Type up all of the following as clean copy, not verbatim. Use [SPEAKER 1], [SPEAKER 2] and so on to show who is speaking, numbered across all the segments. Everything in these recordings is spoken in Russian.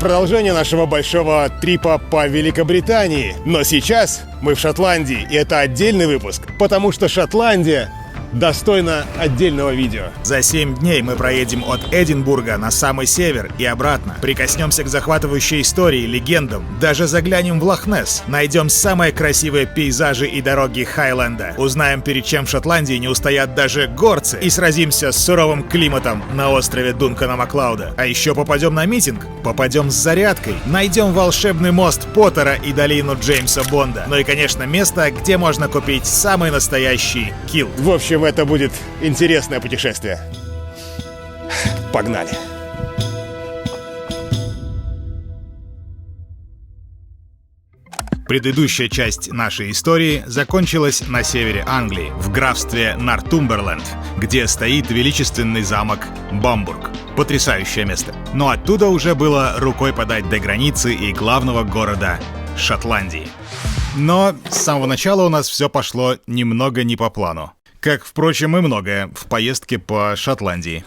[SPEAKER 1] продолжение нашего большого трипа по Великобритании. Но сейчас мы в Шотландии, и это отдельный выпуск, потому что Шотландия достойна отдельного видео.
[SPEAKER 2] За 7 дней мы проедем от Эдинбурга на самый север и обратно. Прикоснемся к захватывающей истории, легендам. Даже заглянем в Лох-Несс. Найдем самые красивые пейзажи и дороги Хайленда. Узнаем, перед чем в Шотландии не устоят даже горцы. И сразимся с суровым климатом на острове Дункана Маклауда. А еще попадем на митинг. Попадем с зарядкой. Найдем волшебный мост Поттера и долину Джеймса Бонда. Ну и, конечно, место, где можно купить самый настоящий килт.
[SPEAKER 1] В общем, это будет интересное путешествие. Погнали.
[SPEAKER 2] Предыдущая часть нашей истории закончилась на севере Англии, в графстве Нортумберленд, где стоит величественный замок Бамбург. Потрясающее место. Но оттуда уже было рукой подать до границы и главного города Шотландии. Но с самого начала у нас все пошло немного не по плану. Как, впрочем, и многое в поездке по Шотландии.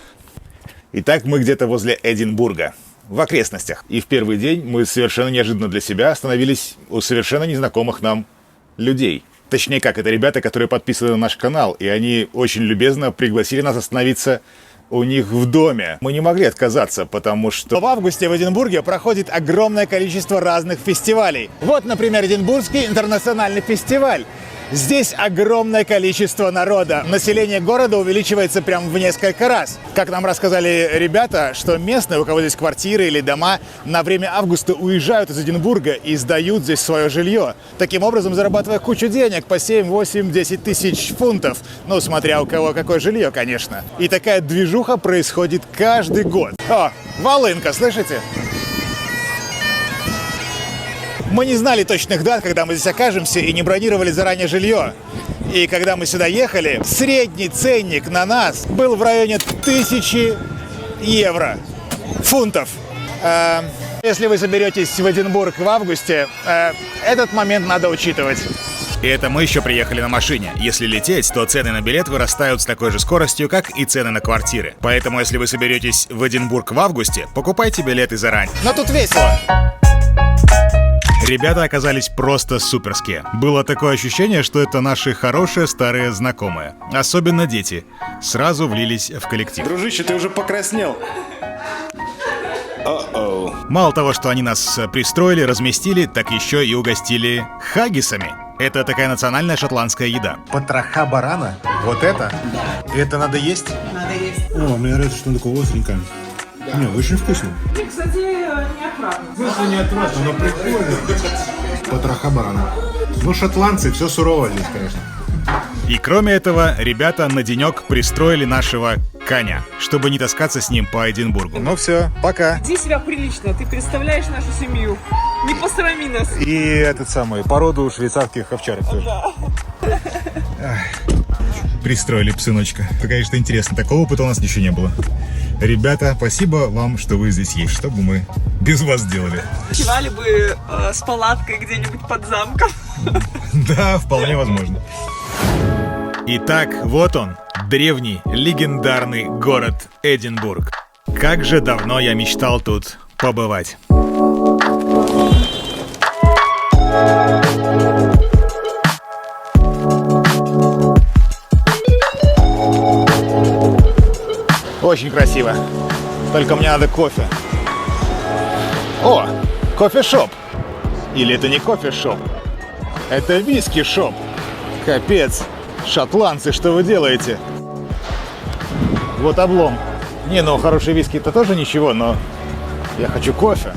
[SPEAKER 3] Итак, мы где-то возле Эдинбурга, в окрестностях. И в первый день мы совершенно неожиданно для себя остановились у совершенно незнакомых нам людей. Точнее как, это ребята, которые подписаны на наш канал, и они очень любезно пригласили нас остановиться у них в доме. Мы не могли отказаться, потому что в августе в Эдинбурге проходит огромное количество разных фестивалей. Вот, например, Эдинбургский интернациональный фестиваль. Здесь огромное количество народа. Население города увеличивается прям в несколько раз. Как нам рассказали ребята, что местные, у кого здесь квартиры или дома, на время августа уезжают из Эдинбурга и сдают здесь свое жилье. Таким образом, зарабатывая кучу денег по 7, 8, 10 тысяч фунтов. Ну, смотря у кого какое жилье, конечно. И такая движуха происходит каждый год. О, волынка, слышите? Мы не знали точных дат, когда мы здесь окажемся, и не бронировали заранее жилье. И когда мы сюда ехали, средний ценник на нас был в районе 1000 евро. Фунтов. Если вы соберетесь в Эдинбург в августе, этот момент надо учитывать.
[SPEAKER 2] И это мы еще приехали на машине. Если лететь, то цены на билет вырастают с такой же скоростью, как и цены на квартиры. Поэтому, если вы соберетесь в Эдинбург в августе, покупайте билеты заранее.
[SPEAKER 1] Но тут весело.
[SPEAKER 2] Ребята оказались просто суперские. Было такое ощущение, что это наши хорошие старые знакомые. Особенно дети. Сразу влились в коллектив.
[SPEAKER 1] Дружище, ты уже покраснел.
[SPEAKER 2] Мало того, что они нас пристроили, разместили, так еще и угостили хаггисами. Это такая национальная шотландская еда.
[SPEAKER 4] Потроха барана? Вот это? Да. Это надо есть?
[SPEAKER 5] Надо есть.
[SPEAKER 4] О, мне нравится, что оно такое остренькое. Да. Не, очень вкусно.
[SPEAKER 5] И, кстати, неотвратно.
[SPEAKER 4] Просто неотвратно, но прикольно. Потроха барана. Ну, шотландцы, все сурово здесь, конечно.
[SPEAKER 2] И кроме этого, ребята на денек пристроили нашего коня, чтобы не таскаться с ним по Эдинбургу.
[SPEAKER 3] Ну все, пока.
[SPEAKER 5] Веди себя прилично, ты представляешь нашу семью. Не посрами нас.
[SPEAKER 3] И этот самый, породу швейцарских овчарок тоже.
[SPEAKER 2] Пристроили псыночка. Это, конечно, интересно. Такого опыта у нас еще не было. Ребята, спасибо вам, что вы здесь есть. Что бы мы без вас делали?
[SPEAKER 5] Ночевали бы с палаткой где-нибудь под замком.
[SPEAKER 2] Да, вполне возможно. Итак, вот он, древний, легендарный город Эдинбург. Как же давно я мечтал тут побывать.
[SPEAKER 3] Очень красиво. Только мне надо кофе. О, кофе-шоп. Или это не кофе-шоп? Это виски-шоп. Капец. Шотландцы, что вы делаете? Вот облом. Не, ну хорошие виски это тоже ничего, но я хочу кофе.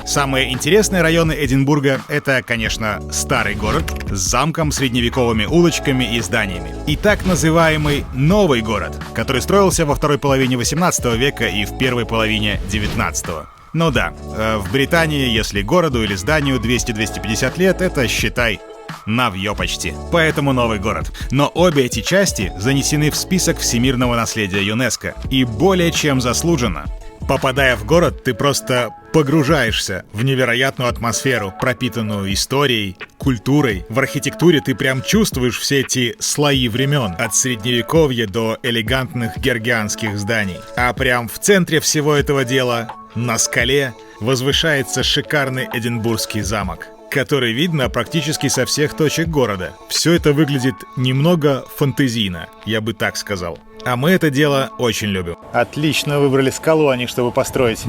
[SPEAKER 2] Самые интересные районы Эдинбурга — это, конечно, старый город с замком, средневековыми улочками и зданиями. И так называемый новый город, который строился во второй половине 18 века и в первой половине 19-го. Ну да, в Британии, если городу или зданию 200-250 лет, это, считай, навье почти. Поэтому новый город. Но обе эти части занесены в список всемирного наследия ЮНЕСКО. И более чем заслуженно. Попадая в город, ты просто погружаешься в невероятную атмосферу, пропитанную историей, культурой. В архитектуре ты прям чувствуешь все эти слои времен, от средневековья до элегантных георгианских зданий. А прям в центре всего этого дела, на скале, возвышается шикарный Эдинбургский замок, который видно практически со всех точек города. Все это выглядит немного фантазийно, я бы так сказал. А мы это дело очень любим.
[SPEAKER 3] Отлично выбрали скалу они, чтобы построить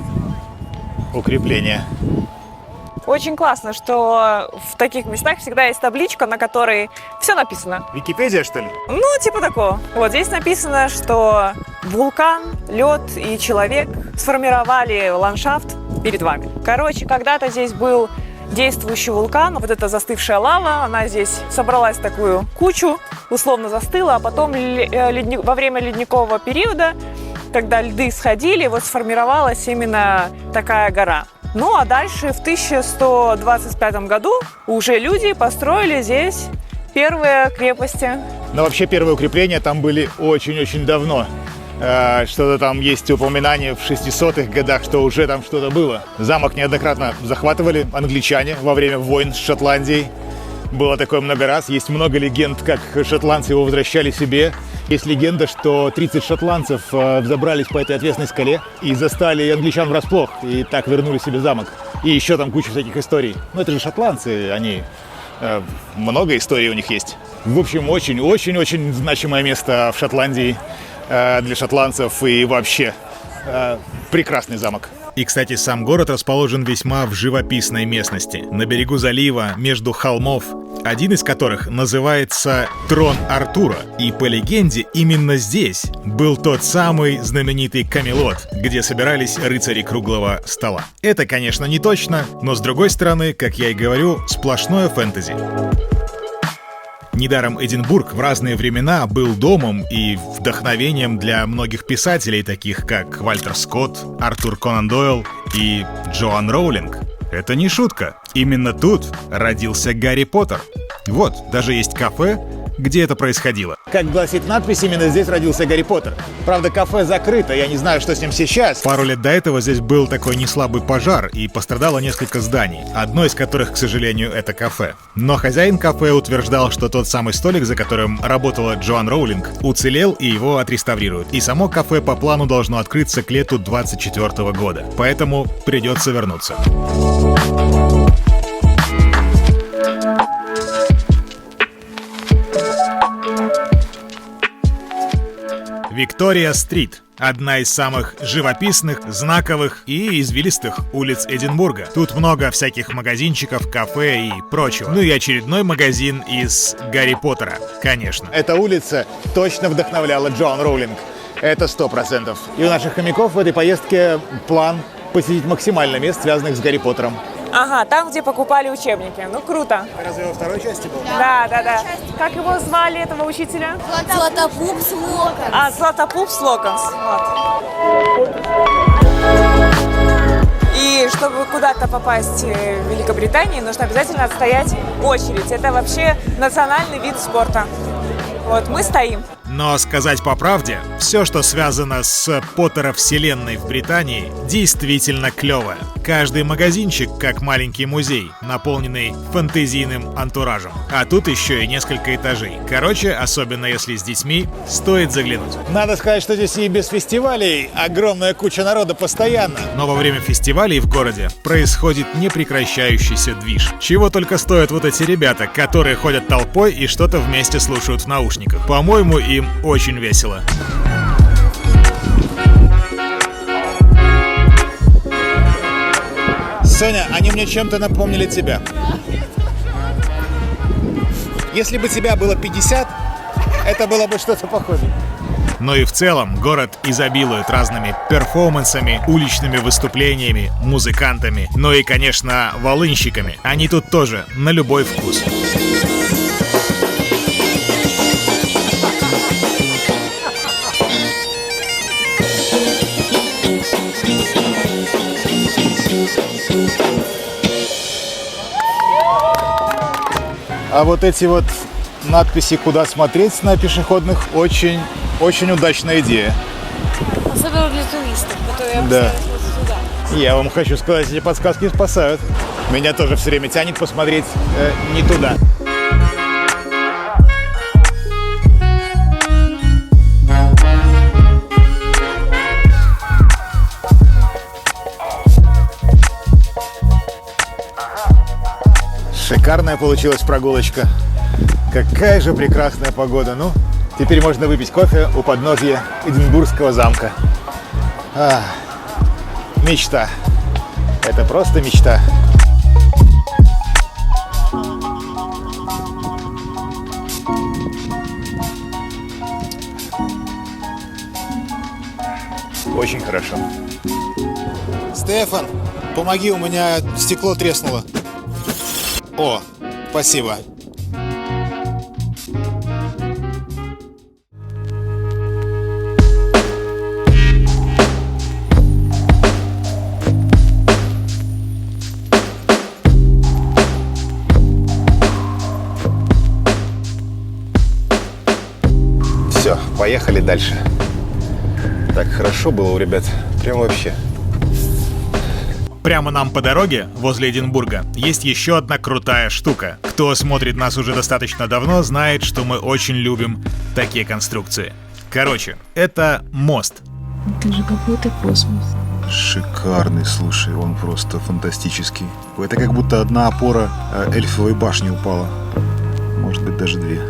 [SPEAKER 3] укрепление.
[SPEAKER 5] Очень классно, что в таких местах всегда есть табличка, на которой все написано.
[SPEAKER 3] Википедия, что ли?
[SPEAKER 5] Ну, типа такого. Вот здесь написано, что вулкан, лед и человек сформировали ландшафт перед вами. Короче, когда-то здесь был действующий вулкан, вот эта застывшая лава, она здесь собралась в такую кучу, условно застыла, а потом во время ледникового периода, когда льды сходили, вот сформировалась именно такая гора. Ну а дальше в 1125 году уже люди построили здесь первые крепости.
[SPEAKER 3] Но вообще первые укрепления там были очень-очень давно. Что-то там есть упоминание в 600-х годах, что уже там что-то было. Замок неоднократно захватывали англичане во время войн с Шотландией. Было такое много раз. Есть много легенд, как шотландцы его возвращали себе. Есть легенда, что 30 шотландцев взобрались по этой отвесной скале и застали англичан врасплох. И так вернули себе замок. И еще там куча всяких историй. Но это же шотландцы, они... много историй у них есть. В общем, очень-очень-очень значимое место в Шотландии для шотландцев и вообще прекрасный замок.
[SPEAKER 2] И, кстати, сам город расположен весьма в живописной местности, на берегу залива, между холмов, один из которых называется Трон Артура. И по легенде, именно здесь был тот самый знаменитый Камелот, где собирались рыцари круглого стола. Это, конечно, не точно, но с другой стороны, как я и говорю, сплошное фэнтези. Недаром Эдинбург в разные времена был домом и вдохновением для многих писателей, таких как Вальтер Скотт, Артур Конан Дойл и Джоан Роулинг. Это не шутка. Именно тут родился Гарри Поттер. Вот, даже есть кафе, где это происходило.
[SPEAKER 3] Как гласит надпись, именно здесь родился Гарри Поттер. Правда, кафе закрыто, я не знаю, что с ним сейчас.
[SPEAKER 2] Пару лет до этого здесь был такой неслабый пожар, и пострадало несколько зданий, одно из которых, к сожалению, это кафе. Но хозяин кафе утверждал, что тот самый столик, за которым работала Джоан Роулинг, уцелел и его отреставрируют. И само кафе по плану должно открыться к лету 2024 года. Поэтому придется вернуться. Виктория-стрит – одна из самых живописных, знаковых и извилистых улиц Эдинбурга. Тут много всяких магазинчиков, кафе и прочего. Ну и очередной магазин из Гарри Поттера, конечно.
[SPEAKER 3] Эта улица точно вдохновляла Джоан Роулинг. Это 100%. И у наших хомяков в этой поездке план посетить максимально мест, связанных с Гарри Поттером.
[SPEAKER 5] Ага, там, где покупали учебники. Ну, круто.
[SPEAKER 3] Разве во второй части был?
[SPEAKER 5] Да. Как его звали, этого учителя?
[SPEAKER 6] Златопупс Локонс.
[SPEAKER 5] А, Златопупс Локонс. Вот. И чтобы куда-то попасть в Великобританию, нужно обязательно отстоять очередь. Это вообще национальный вид спорта. Вот, мы стоим.
[SPEAKER 2] Но сказать по правде, все, что связано с Поттера-вселенной в Британии, действительно клевое. Каждый магазинчик как маленький музей, наполненный фэнтезийным антуражем. А тут еще и несколько этажей. Короче, особенно если с детьми, стоит заглянуть.
[SPEAKER 3] Надо сказать, что здесь и без фестивалей огромная куча народа постоянно.
[SPEAKER 2] Но во время фестивалей в городе происходит непрекращающийся движ. Чего только стоят вот эти ребята, которые ходят толпой и что-то вместе слушают в наушниках. По-моему, им очень весело.
[SPEAKER 3] Соня, они мне чем-то напомнили тебя. Если бы тебя было 50, это было бы что-то похожее.
[SPEAKER 2] Но и в целом город изобилует разными перформансами, уличными выступлениями, музыкантами, ну и, конечно, волынщиками. Они тут тоже на любой вкус.
[SPEAKER 3] А вот эти вот надписи, куда смотреть на пешеходных, очень удачная идея.
[SPEAKER 6] Особенно для туристов, которые
[SPEAKER 3] Да.
[SPEAKER 6] обязательно сюда.
[SPEAKER 3] Я вам хочу сказать, эти подсказки спасают. Меня тоже все время тянет посмотреть не туда. Шикарная получилась прогулочка. Какая же прекрасная погода. Ну, теперь можно выпить кофе у подножья Эдинбургского замка. Мечта. Это просто мечта. Очень хорошо.
[SPEAKER 2] Стефан, помоги, у меня стекло треснуло. О, спасибо.
[SPEAKER 3] Все, поехали дальше. Так хорошо было у ребят. Прям вообще.
[SPEAKER 2] Прямо нам по дороге, возле Эдинбурга, есть еще одна крутая штука. Кто смотрит нас уже достаточно давно, знает, что мы очень любим такие конструкции. Короче, это мост.
[SPEAKER 7] Это же какой-то космос.
[SPEAKER 8] Шикарный, слушай, он просто фантастический. Это как будто одна опора эльфовой башни упала. Может быть, даже две.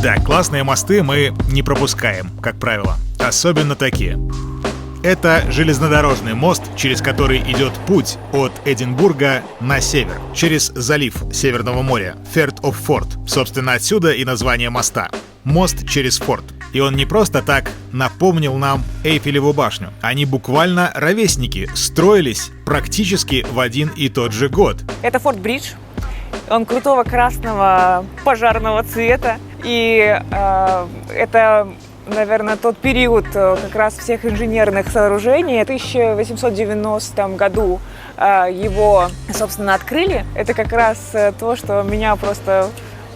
[SPEAKER 2] Да, классные мосты мы не пропускаем, как правило. Особенно такие. Это железнодорожный мост, через который идет путь от Эдинбурга на север, через залив Северного моря, Firth of Forth. Собственно, отсюда и название моста. Мост через Форт. И он не просто так напомнил нам Эйфелеву башню. Они буквально ровесники, строились практически в один и тот же год.
[SPEAKER 5] Это Форт Бридж. Он крутого красного пожарного цвета. И это, наверное, тот период как раз всех инженерных сооружений. В 1890 году его, собственно, открыли. Это как раз то, что меня просто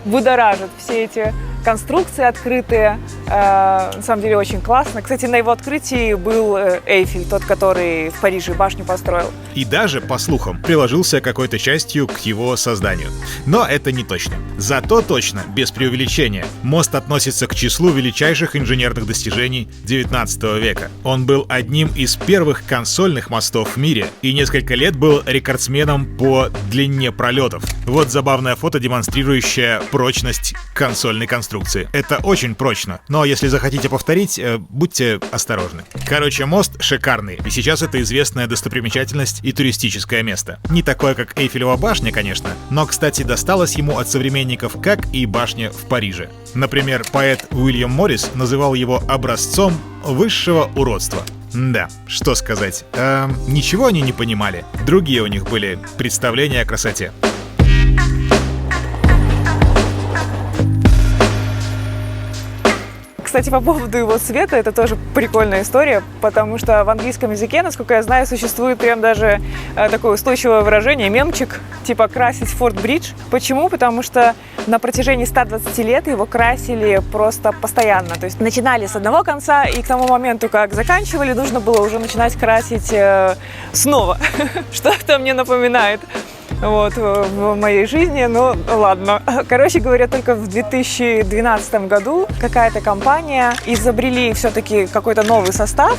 [SPEAKER 5] будоражит. Все эти конструкции открытые. На самом деле очень классно. Кстати, на его открытии был Эйфель, тот, который в Париже башню построил.
[SPEAKER 2] И даже, по слухам, приложился какой-то частью к его созданию. Но это не точно. Зато точно, без преувеличения, мост относится к числу величайших инженерных достижений 19 века. Он был одним из первых консольных мостов в мире и несколько лет был рекордсменом по длине пролетов. Вот забавное фото, демонстрирующее прочность консольной конструкции. Это очень прочно, но если захотите повторить, будьте осторожны. Короче, мост шикарный, и сейчас это известная достопримечательность и туристическое место. Не такое, как Эйфелева башня, конечно, но, кстати, досталось ему от современников, как и башня в Париже. Например, поэт Уильям Моррис называл его образцом высшего уродства. Да, что сказать. Ничего они не понимали. Другие у них были представления о красоте.
[SPEAKER 5] Кстати, по поводу его цвета, это тоже прикольная история, потому что в английском языке, насколько я знаю, существует прям даже такое устойчивое выражение, мемчик, типа красить Форт Бридж. Почему? Потому что на протяжении 120 лет его красили просто постоянно. То есть начинали с одного конца, и к тому моменту, как заканчивали, нужно было уже начинать красить снова. Что это мне напоминает? Вот, в моей жизни, ну ладно. Короче говоря, только в 2012 году какая-то компания изобрели все-таки какой-то новый состав,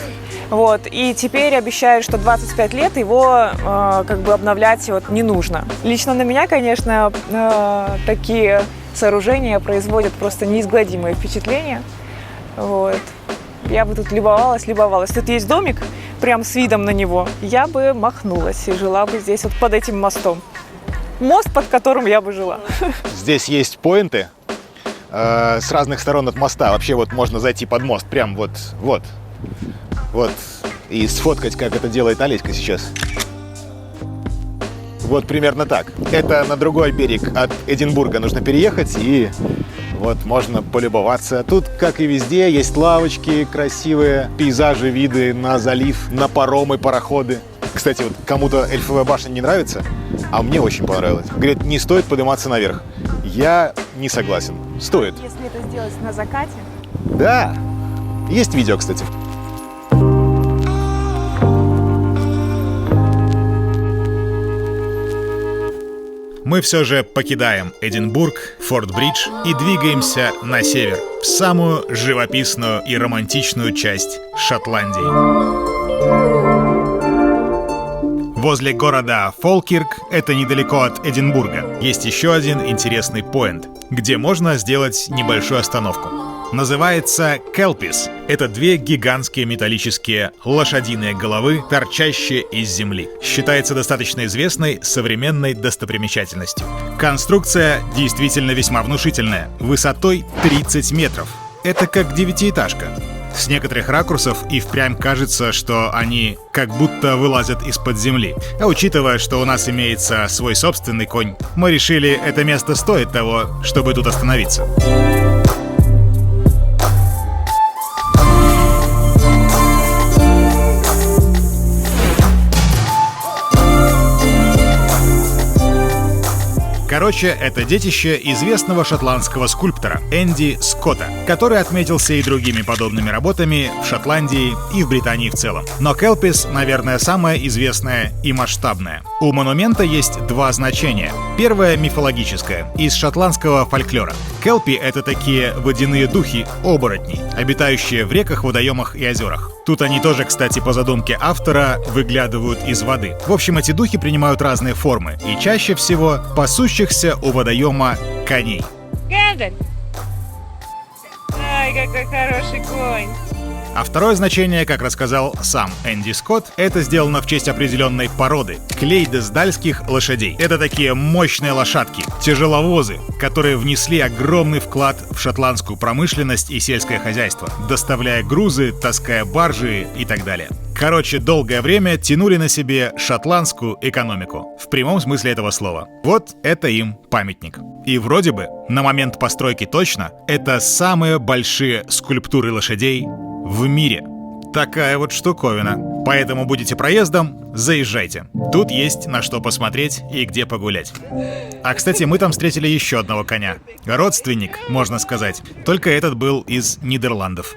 [SPEAKER 5] вот, и теперь обещают, что 25 лет его как бы обновлять вот не нужно. Лично на меня, конечно, такие сооружения производят просто неизгладимое впечатление, вот. Я бы тут любовалась. Тут есть домик, прям с видом на него. Я бы махнулась и жила бы здесь вот под этим мостом. Мост, под которым я бы жила.
[SPEAKER 3] Здесь есть поинты с разных сторон от моста. Вообще вот можно зайти под мост. Прям вот. И сфоткать, как это делает Олеська сейчас. Вот примерно так. Это на другой берег от Эдинбурга нужно переехать, и вот можно полюбоваться. Тут, как и везде, есть лавочки красивые, пейзажи, виды на залив, на паромы, пароходы. Кстати, вот кому-то эльфовая башня не нравится, а мне очень понравилось. Говорит, не стоит подниматься наверх.
[SPEAKER 1] Я не согласен. Стоит.
[SPEAKER 5] Если это сделать на закате.
[SPEAKER 1] Да. Есть видео, кстати.
[SPEAKER 2] Мы все же покидаем Эдинбург, Форт-Бридж и двигаемся на север, в самую живописную и романтичную часть Шотландии. Возле города Фолкирк, это недалеко от Эдинбурга, есть еще один интересный поинт, где можно сделать небольшую остановку. Называется Келпис. Это две гигантские металлические лошадиные головы, торчащие из земли. Считается достаточно известной современной достопримечательностью. Конструкция действительно весьма внушительная, высотой 30 метров. Это как девятиэтажка. С некоторых ракурсов и впрямь кажется, что они как будто вылазят из-под земли. А учитывая, что у нас имеется свой собственный конь, мы решили, это место стоит того, чтобы тут остановиться. Короче, это детище известного шотландского скульптора Энди Скотта, который отметился и другими подобными работами в Шотландии и в Британии в целом. Но Келпис, наверное, самое известное и масштабное. У монумента есть два значения. Первое — мифологическое, из шотландского фольклора. Келпи — это такие водяные духи, оборотни, обитающие в реках, водоемах и озерах. Тут они тоже, кстати, по задумке автора, выглядывают из воды. В общем, эти духи принимают разные формы, и чаще всего пасущихся у водоема коней.
[SPEAKER 5] Гэндаль! Ай, какой хороший конь!
[SPEAKER 2] А второе значение, как рассказал сам Энди Скотт, это сделано в честь определенной породы — клейдесдальских лошадей. Это такие мощные лошадки, тяжеловозы, которые внесли огромный вклад в шотландскую промышленность и сельское хозяйство, доставляя грузы, таская баржи и так далее. Короче, долгое время тянули на себе шотландскую экономику, в прямом смысле этого слова. Вот это им памятник. И вроде бы, на момент постройки точно, это самые большие скульптуры лошадей в мире. Такая вот штуковина. Поэтому будете проездом, заезжайте. Тут есть на что посмотреть и где погулять. А, кстати, мы там встретили еще одного коня. Родственник, можно сказать. Только этот был из Нидерландов.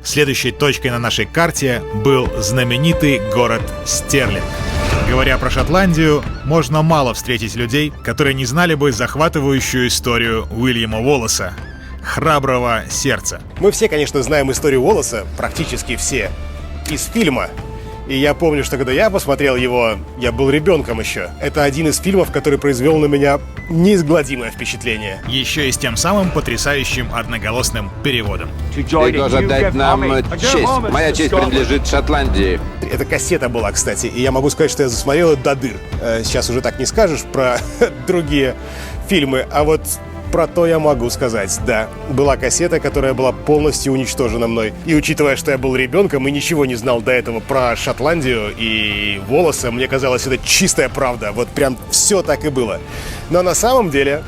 [SPEAKER 2] Следующей точкой на нашей карте был знаменитый город Стерлинг. Говоря про Шотландию, можно мало встретить людей, которые не знали бы захватывающую историю Уильяма Уоллеса, храброго сердца.
[SPEAKER 1] Мы все, конечно, знаем историю Уоллеса, практически все, из фильма. И я помню, что когда я посмотрел его, я был ребенком еще. Это один из фильмов, который произвел на меня неизгладимое впечатление.
[SPEAKER 2] Еще и с тем самым потрясающим одноголосым переводом.
[SPEAKER 9] Ты должен дать нам честь. Моя честь принадлежит Шотландии.
[SPEAKER 1] Это кассета была, кстати, и я могу сказать, что я засмотрел ее до дыр. Сейчас уже так не скажешь про другие фильмы, а вот про то я могу сказать, да. Была кассета, которая была полностью уничтожена мной. И учитывая, что я был ребенком и ничего не знал до этого про Шотландию и Уоллеса, мне казалось, это чистая правда. Вот прям все так и было. Но на самом деле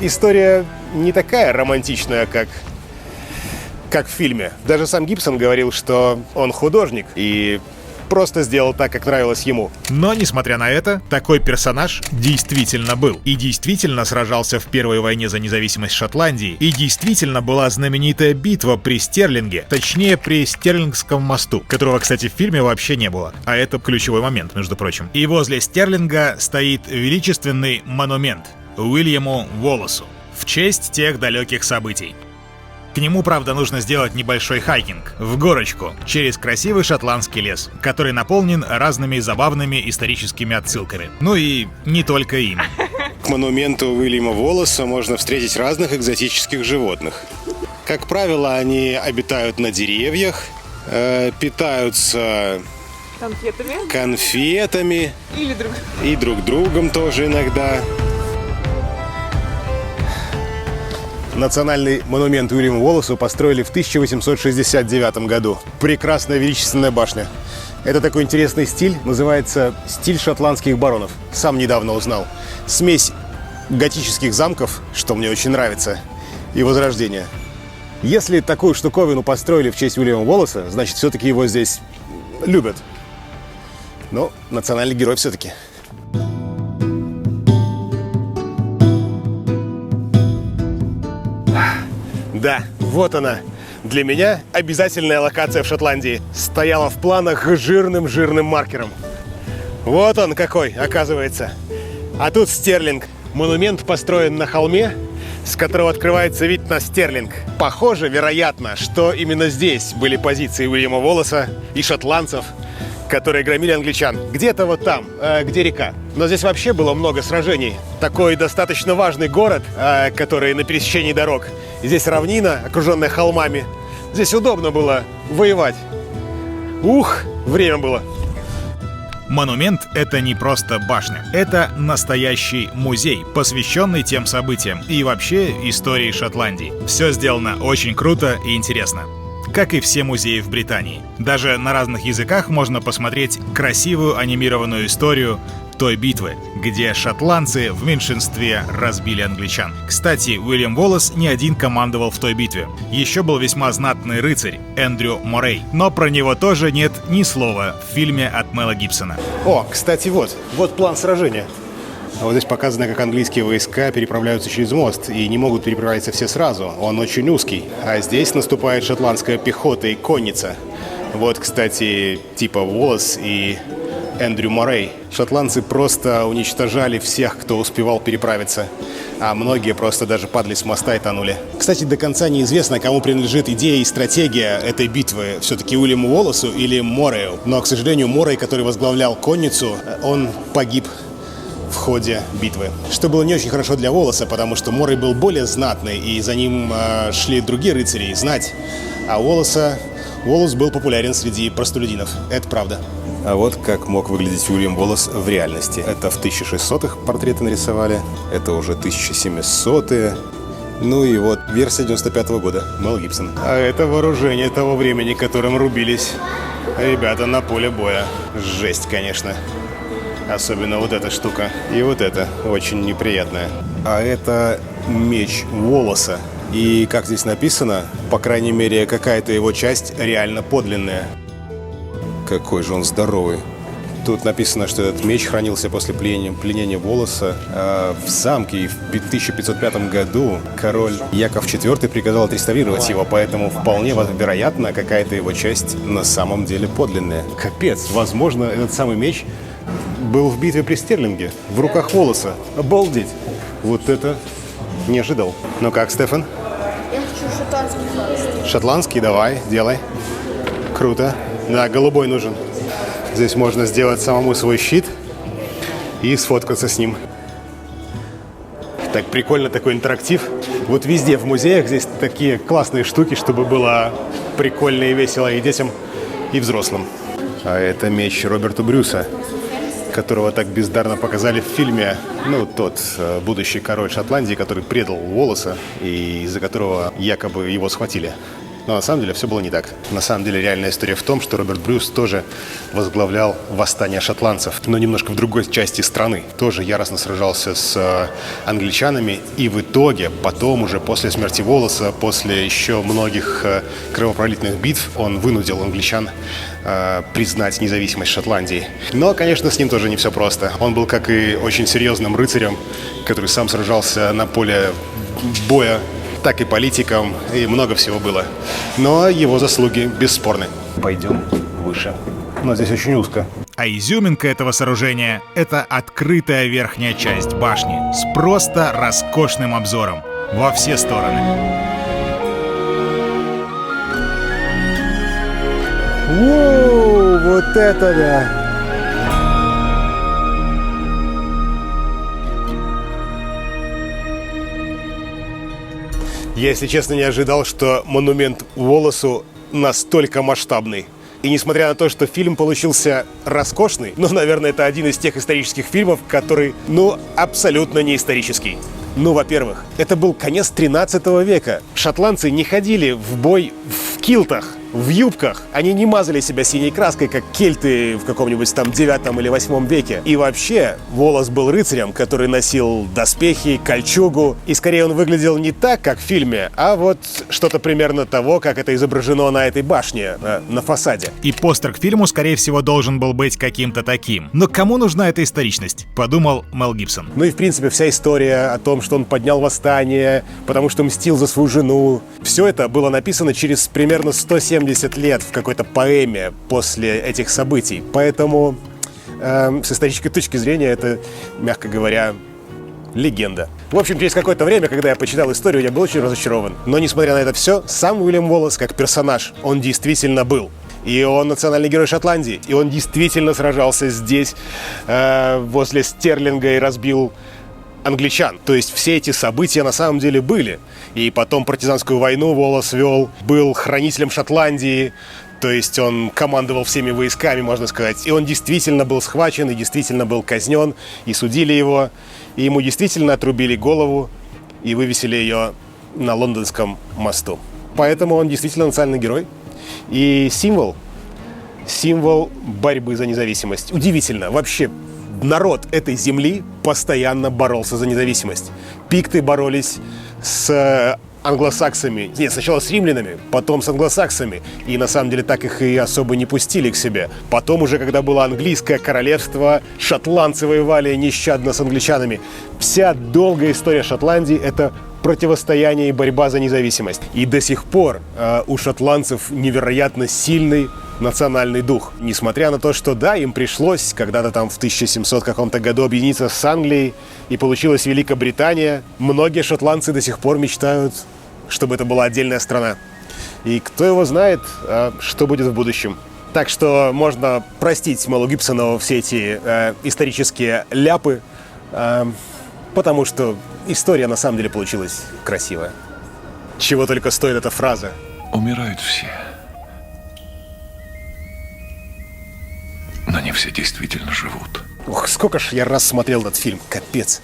[SPEAKER 1] история не такая романтичная, как в фильме. Даже сам Гибсон говорил, что он художник и просто сделал так, как нравилось ему.
[SPEAKER 2] Но, несмотря на это, такой персонаж действительно был. И действительно сражался в Первой войне за независимость Шотландии. И действительно была знаменитая битва при Стерлинге. Точнее, при Стерлингском мосту, которого, кстати, в фильме вообще не было. А это ключевой момент, между прочим. И возле Стерлинга стоит величественный монумент Уильяму Уоллесу в честь тех далеких событий. К нему, правда, нужно сделать небольшой хайкинг, в горочку, через красивый шотландский лес, который наполнен разными забавными историческими отсылками. Ну и не только ими.
[SPEAKER 1] К монументу Уильяма Уоллеса можно встретить разных экзотических животных. Как правило, они обитают на деревьях, питаются конфетами и друг другом тоже иногда. Национальный монумент Уильяму Уоллесу построили в 1869 году. Прекрасная величественная башня. Это такой интересный стиль, называется стиль шотландских баронов. Сам недавно узнал. Смесь готических замков, что мне очень нравится, и возрождения. Если такую штуковину построили в честь Уильяма Уоллеса, значит, все-таки его здесь любят. Но национальный герой все-таки. Да, вот она. Для меня обязательная локация в Шотландии. Стояла в планах жирным маркером. Вот он какой, оказывается. А тут Стерлинг. Монумент построен на холме, с которого открывается вид на Стерлинг. Похоже, вероятно, что именно здесь были позиции Уильяма Уоллеса и шотландцев, которые громили англичан. Где-то вот там, где река. Но здесь вообще было много сражений. Такой достаточно важный город, который на пересечении дорог. Здесь равнина, окруженная холмами. Здесь удобно было воевать. Ух, время было.
[SPEAKER 2] Монумент — это не просто башня. Это настоящий музей, посвященный тем событиям и вообще истории Шотландии. Все сделано очень круто и интересно. Как и все музеи в Британии. Даже на разных языках можно посмотреть красивую анимированную историю той битвы, где шотландцы в меньшинстве разбили англичан. Кстати, Уильям Уоллес не один командовал в той битве. Еще был весьма знатный рыцарь Эндрю Морей. Но про него тоже нет ни слова в фильме от Мела Гибсона.
[SPEAKER 1] О, кстати, вот план сражения. А вот здесь показано, как английские войска переправляются через мост и не могут переправиться все сразу. Он очень узкий. А здесь наступает шотландская пехота и конница. Вот, кстати, типа Уоллес и Эндрю Морей. Шотландцы просто уничтожали всех, кто успевал переправиться. А многие просто даже падали с моста и тонули. Кстати, до конца неизвестно, кому принадлежит идея и стратегия этой битвы. Все-таки Уильяму Уоллесу или Морею. Но, к сожалению, Морей, который возглавлял конницу, он погиб в ходе битвы. Что было не очень хорошо для Уоллеса, потому что Морей был более знатный, и за ним шли другие рыцари, знать. А Уоллес был популярен среди простолюдинов. Это правда. А вот как мог выглядеть Уильям Уоллес в реальности. Это в 1600-х портреты нарисовали, это уже 1700-е. Ну и вот версия 95-го года, Мел Гибсон. А это вооружение того времени, которым рубились ребята на поле боя. Жесть, конечно. Особенно вот эта штука. И вот это очень неприятная. А это меч Уоллеса. И, как здесь написано, по крайней мере, какая-то его часть реально подлинная. Какой же он здоровый. Тут написано, что этот меч хранился после пленения Уоллеса в замке. И в 1505 году король Яков IV приказал отреставрировать его, поэтому вполне вероятно, какая-то его часть на самом деле подлинная. Капец, возможно, этот самый меч был в битве при Стерлинге, в руках Уоллеса. Обалдеть! Вот это не ожидал. Ну как, Стефан?
[SPEAKER 6] Я хочу шотландский.
[SPEAKER 1] Шотландский? Давай, делай. Круто. Да, голубой нужен. Здесь можно сделать самому свой щит и сфоткаться с ним. Так прикольно, такой интерактив. Вот везде в музеях здесь такие классные штуки, чтобы было прикольно и весело и детям, и взрослым. А это меч Роберта Брюса, которого так бездарно показали в фильме. Ну, тот будущий король Шотландии, который предал Уоллеса и из-за которого якобы его схватили. Но на самом деле все было не так. На самом деле реальная история в том, что Роберт Брюс тоже возглавлял восстание шотландцев, но немножко в другой части страны. Тоже яростно сражался с англичанами, и в итоге потом уже после смерти Уоллеса, после еще многих кровопролитных битв, он вынудил англичан признать независимость Шотландии. Но, конечно, с ним тоже не все просто. Он был как и очень серьезным рыцарем, который сам сражался на поле боя, так и политикам, и много всего было. Но его заслуги бесспорны. Пойдем выше. Но здесь очень узко.
[SPEAKER 2] А изюминка этого сооружения — это открытая верхняя часть башни с просто роскошным обзором во все стороны.
[SPEAKER 1] Воу, вот это да! Я, если честно, не ожидал, что монумент Уоллесу настолько масштабный. И несмотря на то, что фильм получился роскошный, наверное, это один из тех исторических фильмов, который, абсолютно не исторический. Во-первых, это был конец 13 века. Шотландцы не ходили в бой в килтах. в юбках. Они не мазали себя синей краской, как кельты в каком-нибудь там 9 или 8 веке. И вообще, Волос был рыцарем, который носил доспехи, кольчугу. И скорее он выглядел не так, как в фильме, а вот что-то примерно того, как это изображено на этой башне, на фасаде.
[SPEAKER 2] И постер к фильму, скорее всего, должен был быть каким-то таким. Но кому нужна эта историчность? Подумал Мел Гибсон.
[SPEAKER 1] Ну и, в принципе, вся история о том, что он поднял восстание, потому что мстил за свою жену. Все это было написано через примерно 170 лет в какой-то поэме после этих событий. Поэтому с исторической точки зрения это, мягко говоря, легенда. В общем, через какое-то время, когда я почитал историю, я был очень разочарован. Но, несмотря на это все, сам Уильям Волос, как персонаж, он действительно был. И он национальный герой Шотландии. И он действительно сражался здесь, возле Стерлинга, и разбил англичан. То есть все эти события на самом деле были. И потом партизанскую войну Волос вел, был хранителем Шотландии. То есть он командовал всеми войсками, можно сказать. И он действительно был схвачен, и действительно был казнен, и судили его. И ему действительно отрубили голову и вывесили ее на Лондонском мосту. Поэтому он действительно национальный герой. И символ борьбы за независимость. Удивительно, вообще народ этой земли постоянно боролся за независимость. Пикты боролись с англосаксами. Нет, сначала с римлянами, потом с англосаксами. И на самом деле так их и особо не пустили к себе. Потом уже, когда было английское королевство, шотландцы воевали нещадно с англичанами. Вся долгая история Шотландии — это противостояние и борьба за независимость. И до сих пор у шотландцев невероятно сильный национальный дух. Несмотря на то, что да, им пришлось когда-то там в 1700 каком-то году объединиться с Англией, и получилась Великобритания, многие шотландцы до сих пор мечтают, чтобы это была отдельная страна. И кто его знает, что будет в будущем. Так что можно простить Мелу Гибсону все эти исторические ляпы, потому что история на самом деле получилась красивая. Чего только стоит эта фраза.
[SPEAKER 10] Умирают все. Но не все действительно живут.
[SPEAKER 1] Ох, сколько ж я раз смотрел этот фильм, капец.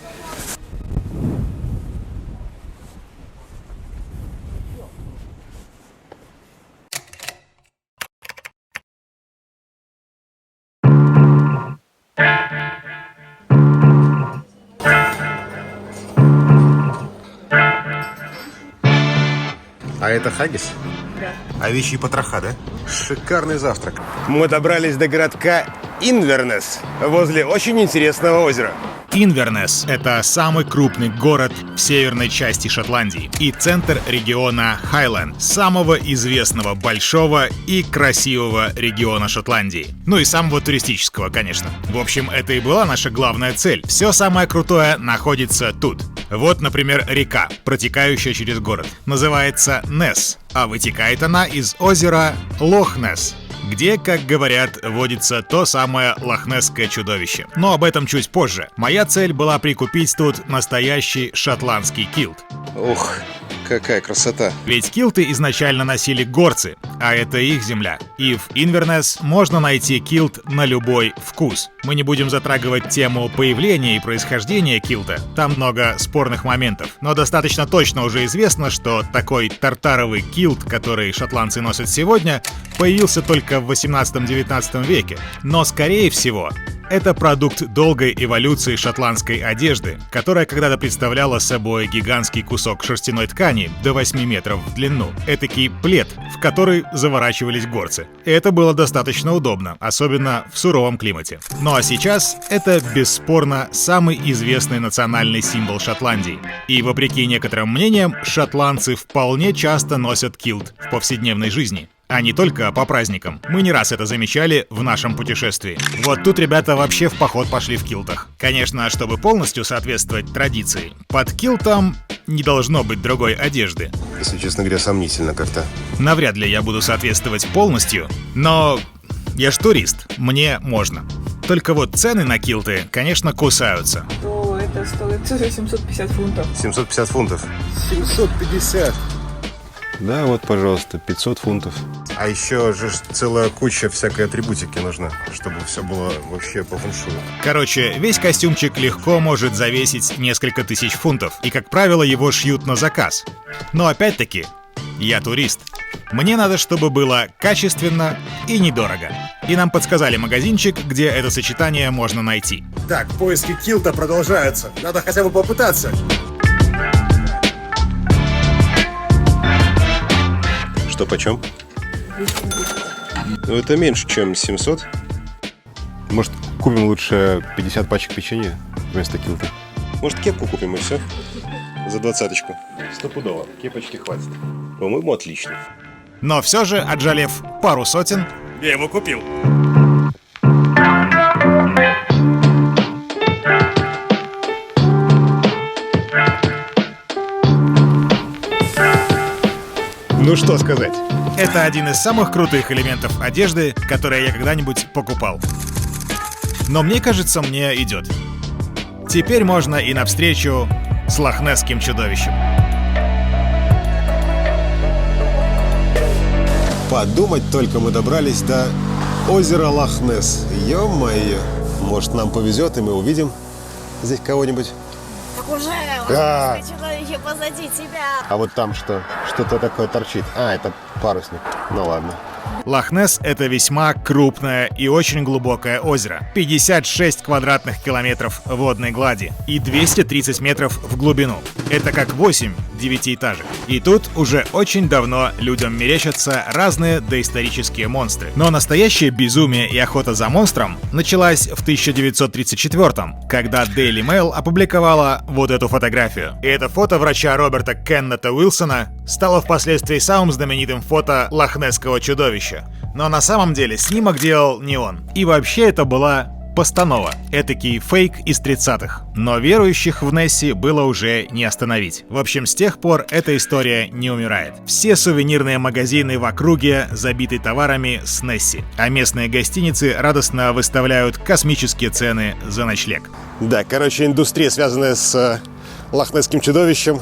[SPEAKER 8] А это хаггис?
[SPEAKER 1] Да.
[SPEAKER 8] Овечьи потроха, да? Шикарный завтрак.
[SPEAKER 1] Мы добрались до городка Инвернес, возле очень интересного озера.
[SPEAKER 2] Инвернес — это самый крупный город в северной части Шотландии и центр региона Хайленд, самого известного большого и красивого региона Шотландии. Ну и самого туристического, конечно. В общем, это и была наша главная цель. Все самое крутое находится тут. Вот, например, река, протекающая через город. Называется Несс, а вытекает она из озера Лох-Несс, где, как говорят, водится то самое лохнесское чудовище. Но об этом чуть позже. Моя цель была прикупить тут настоящий шотландский килт.
[SPEAKER 8] Ох, какая красота.
[SPEAKER 2] Ведь килты изначально носили горцы, а это их земля. И в Инвернес можно найти килт на любой вкус. Мы не будем затрагивать тему появления и происхождения килта, там много спорных моментов. Но достаточно точно уже известно, что такой тартаровый килт, который шотландцы носят сегодня, появился только в 18-19 веке. Но, скорее всего, это продукт долгой эволюции шотландской одежды, которая когда-то представляла собой гигантский кусок шерстяной ткани до 8 метров в длину. Этакий плед, в который заворачивались горцы. И это было достаточно удобно, особенно в суровом климате. Ну а сейчас это бесспорно самый известный национальный символ Шотландии. И вопреки некоторым мнениям, шотландцы вполне часто носят килт в повседневной жизни. А не только по праздникам. Мы не раз это замечали в нашем путешествии. Вот тут ребята вообще в поход пошли в килтах. Конечно, чтобы полностью соответствовать традиции, под килтом не должно быть другой одежды.
[SPEAKER 1] Если честно говоря, сомнительно как-то.
[SPEAKER 2] Навряд ли я буду соответствовать полностью, но я ж турист, мне можно. Только вот цены на килты, конечно, кусаются.
[SPEAKER 5] То это стоит 750 фунтов.
[SPEAKER 1] 750 фунтов.
[SPEAKER 8] 750.
[SPEAKER 1] Да, вот, пожалуйста, 500 фунтов.
[SPEAKER 8] А еще же целая куча всякой атрибутики нужна, чтобы все было вообще по фэншую.
[SPEAKER 2] Короче, весь костюмчик легко может завесить несколько тысяч фунтов, и, как правило, его шьют на заказ. Но опять-таки, я турист. Мне надо, чтобы было качественно и недорого. И нам подсказали магазинчик, где это сочетание можно найти.
[SPEAKER 1] Так, поиски килта продолжаются. Надо хотя бы попытаться. Что почем? Ну, это меньше, чем 700.
[SPEAKER 8] Может, купим лучше 50 пачек печенья вместо килта?
[SPEAKER 1] Может, кепку купим и все? За 20-очку.
[SPEAKER 8] Стопудово. Кепочки хватит.
[SPEAKER 1] По-моему, отлично.
[SPEAKER 2] Но все же, отжалев пару сотен,
[SPEAKER 1] Я его купил. Ну что сказать?
[SPEAKER 2] это один из самых крутых элементов одежды, которые я когда-нибудь покупал. Но мне кажется, мне идет. Теперь можно и навстречу с лохнесским чудовищем.
[SPEAKER 1] Подумать только, мы добрались до озера Лохнесс. Ё-моё. Может, нам повезет, и мы увидим здесь кого-нибудь?
[SPEAKER 6] Так уже,
[SPEAKER 1] А.
[SPEAKER 6] чудовище позади тебя.
[SPEAKER 1] А вот там что? Что-то такое торчит. А, это парусник. Ну ладно.
[SPEAKER 2] Лохнесс — это весьма крупное и очень глубокое озеро. 56 квадратных километров водной глади и 230 метров в глубину. Это как 8 девятиэтажек. И тут уже очень давно людям мерещатся разные доисторические монстры. Но настоящее безумие и охота за монстром началась в 1934-м, когда Daily Mail опубликовала вот эту фотографию. И это фото врача Роберта Кеннета Уилсона стало впоследствии самым знаменитым фото лохнесского чудовища. Но на самом деле снимок делал не он. И вообще это была постанова, этакий фейк из 30-х. Но верующих в Несси было уже не остановить. В общем, с тех пор эта история не умирает. Все сувенирные магазины в округе забиты товарами с Несси, а местные гостиницы радостно выставляют космические цены за ночлег.
[SPEAKER 1] Да, короче, индустрия, связанная с лохнесским чудовищем,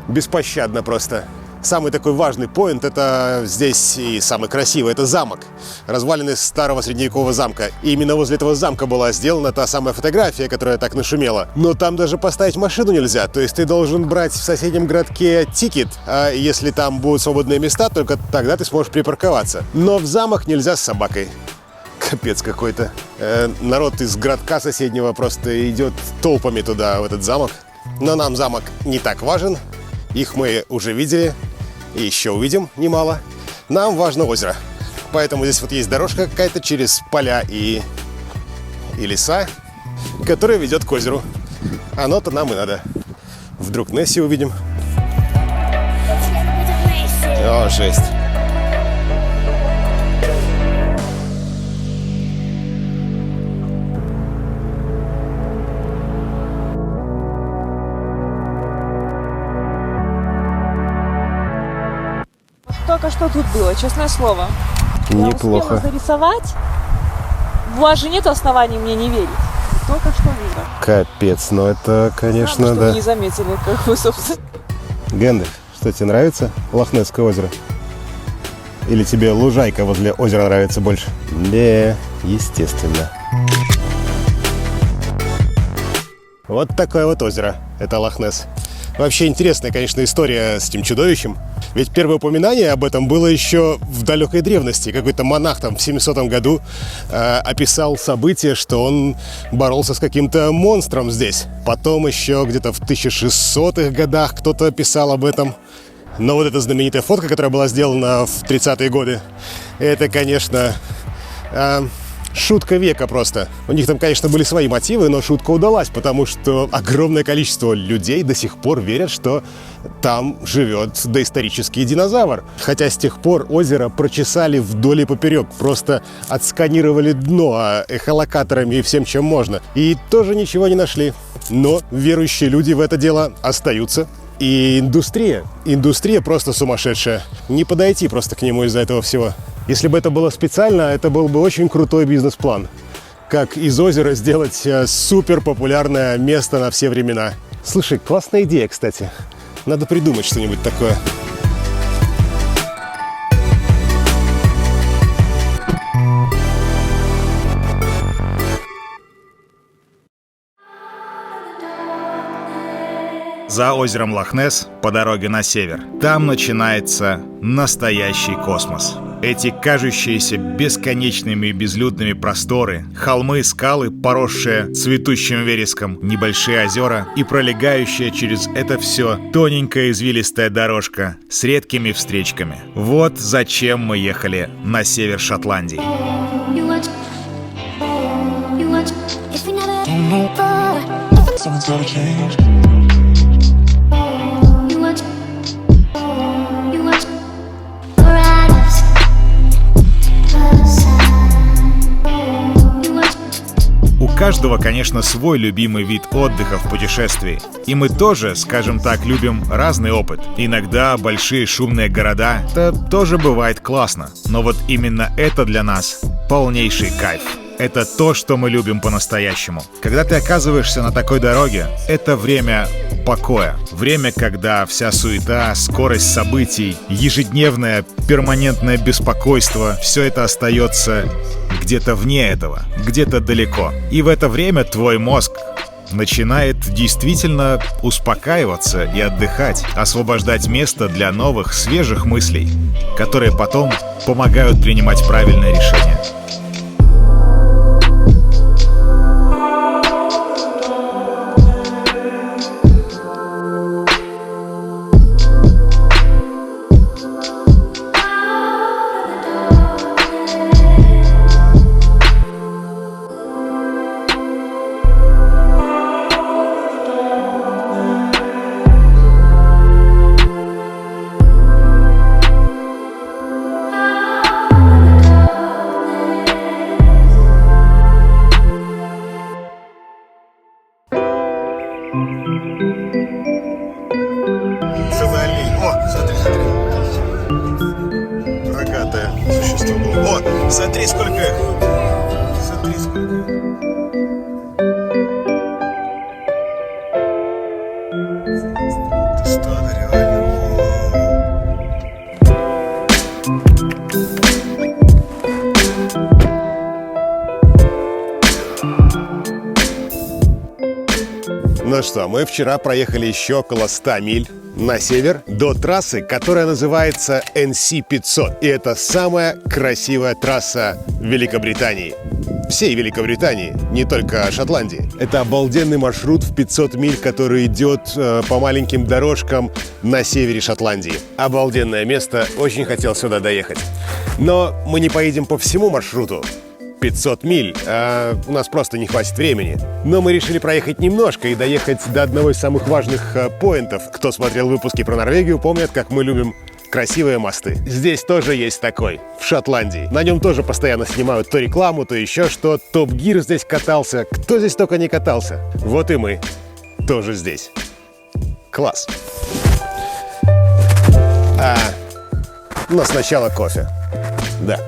[SPEAKER 1] беспощадна просто. Самый такой важный поинт — это здесь и самый красивый — это замок. Развалины старого средневекового замка. И именно возле этого замка была сделана та самая фотография, которая так нашумела. Но там даже поставить машину нельзя. То есть ты должен брать в соседнем городке тикет, а если там будут свободные места, только тогда ты сможешь припарковаться. Но в замок нельзя с собакой. Капец какой-то. Народ из городка соседнего просто идет толпами туда, в этот замок. Но нам замок не так важен. Их мы уже видели. И еще увидим немало. Нам важно озеро. Поэтому здесь вот есть дорожка какая-то через поля и леса, которая ведет к озеру. Оно-то нам и надо. Вдруг Несси увидим. О, жесть.
[SPEAKER 5] Только что тут было, честное слово.
[SPEAKER 1] Неплохо.
[SPEAKER 5] Я успела зарисовать. У вас же нет оснований мне не верить. Только что видно.
[SPEAKER 1] Капец, ну это, конечно,
[SPEAKER 5] Странно, что
[SPEAKER 1] да.
[SPEAKER 5] не заметили, как вы, собственно.
[SPEAKER 1] Гэндальф, что тебе нравится Лохнесское озеро? Или тебе лужайка возле озера нравится больше? Да, естественно. Вот такое вот озеро. Это Лохнесс. Вообще интересная, конечно, история с этим чудовищем. Ведь первое упоминание об этом было еще в далекой древности. Какой-то монах там в 700 году описал событие, что он боролся с каким-то монстром здесь. Потом еще где-то в 1600-х годах кто-то писал об этом. Но вот эта знаменитая фотка, которая была сделана в 30-е годы, это, конечно, шутка века просто. У них там, конечно, были свои мотивы, но шутка удалась, потому что огромное количество людей до сих пор верят, что там живет доисторический динозавр. Хотя с тех пор озеро прочесали вдоль и поперек, просто отсканировали дно эхолокаторами и всем, чем можно. И тоже ничего не нашли. Но верующие люди в это дело остаются. И индустрия просто сумасшедшая. Не подойти просто к нему из-за этого всего. Если бы это было специально, это был бы очень крутой бизнес-план. Как из озера сделать супер популярное место на все времена. Слушай, классная идея, кстати. Надо придумать что-нибудь такое.
[SPEAKER 2] за озером Лохнесс, по дороге на север. Там начинается настоящий космос. Эти кажущиеся бесконечными и безлюдными просторы, холмы, скалы, поросшие цветущим вереском, небольшие озера и пролегающая через это все тоненькая извилистая дорожка с редкими встречками. Вот зачем мы ехали на север Шотландии. У каждого, конечно, свой любимый вид отдыха в путешествии. И мы тоже, скажем так, любим разный опыт. Иногда большие шумные города — это тоже бывает классно. Но вот именно это для нас полнейший кайф. Это то, что мы любим по-настоящему. Когда ты оказываешься на такой дороге, это время покоя. Время, когда вся суета, скорость событий, ежедневное перманентное беспокойство — все это остается где-то вне этого, где-то далеко. И в это время твой мозг начинает действительно успокаиваться и отдыхать, освобождать место для новых, свежих мыслей, которые потом помогают принимать правильные решения.
[SPEAKER 1] Рогатое существо было. О, смотри, сколько их. Смотри, сколько. Это стадо реально. Ну что, мы вчера проехали еще около 100 миль на север до трассы, которая называется NC500. И это самая красивая трасса Великобритании. Всей Великобритании, не только Шотландии. Это обалденный маршрут в 500 миль, который идет по маленьким дорожкам на севере Шотландии. Обалденное место, очень хотел сюда доехать. Но мы не поедем по всему маршруту. 500 миль, у нас просто не хватит времени. Но мы решили проехать немножко и доехать до одного из самых важных поинтов. Кто смотрел выпуски про Норвегию, помнят, как мы любим красивые мосты. Здесь тоже есть такой, в Шотландии. На нем тоже постоянно снимают то рекламу, то еще что. Топ Гир здесь катался. Кто здесь только не катался. Вот и мы тоже здесь. Класс. Но сначала кофе. Да.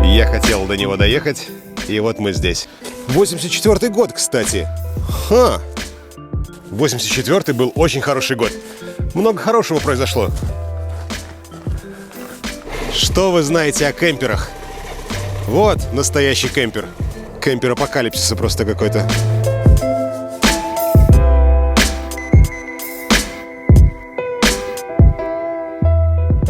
[SPEAKER 1] Я хотел до него доехать, и вот мы здесь. 84-й год, кстати. 84-й был очень хороший год. Много хорошего произошло. Что вы знаете о кемперах? Вот настоящий кемпер. Кемпер апокалипсиса просто какой-то.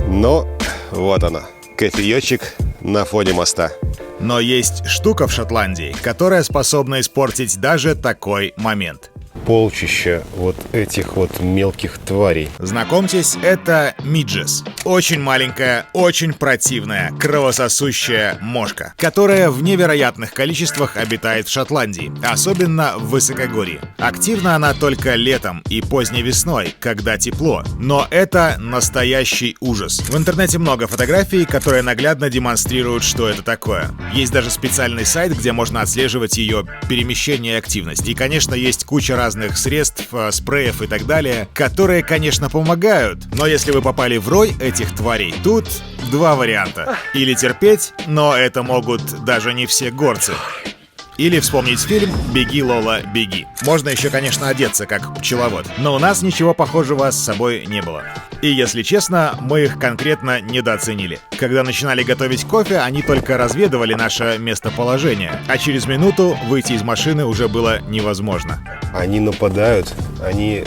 [SPEAKER 1] Ну, вот она. Кофеечек на фоне моста.
[SPEAKER 2] Но есть штука в Шотландии, которая способна испортить даже такой момент.
[SPEAKER 1] Полчища вот этих вот мелких тварей.
[SPEAKER 2] Знакомьтесь, это миджес. Очень маленькая, очень противная, кровососущая мошка, которая в невероятных количествах обитает в Шотландии, особенно в высокогорье. Активна она только летом и поздней весной, когда тепло. Но это настоящий ужас. В интернете много фотографий, которые наглядно демонстрируют, что это такое. Есть даже специальный сайт, где можно отслеживать ее перемещение и активность. И, конечно, есть куча разных средств, спреев и так далее, которые, конечно, помогают. Но если вы попали в рой этих тварей, тут два варианта. Или терпеть, но это могут даже не все горцы. Или вспомнить фильм «Беги, Лола, беги». Можно еще, конечно, одеться как пчеловод, но у нас ничего похожего с собой не было. И, если честно, мы их конкретно недооценили. Когда начинали готовить кофе, они только разведывали наше местоположение, а через минуту выйти из машины уже было невозможно.
[SPEAKER 1] Они нападают, они,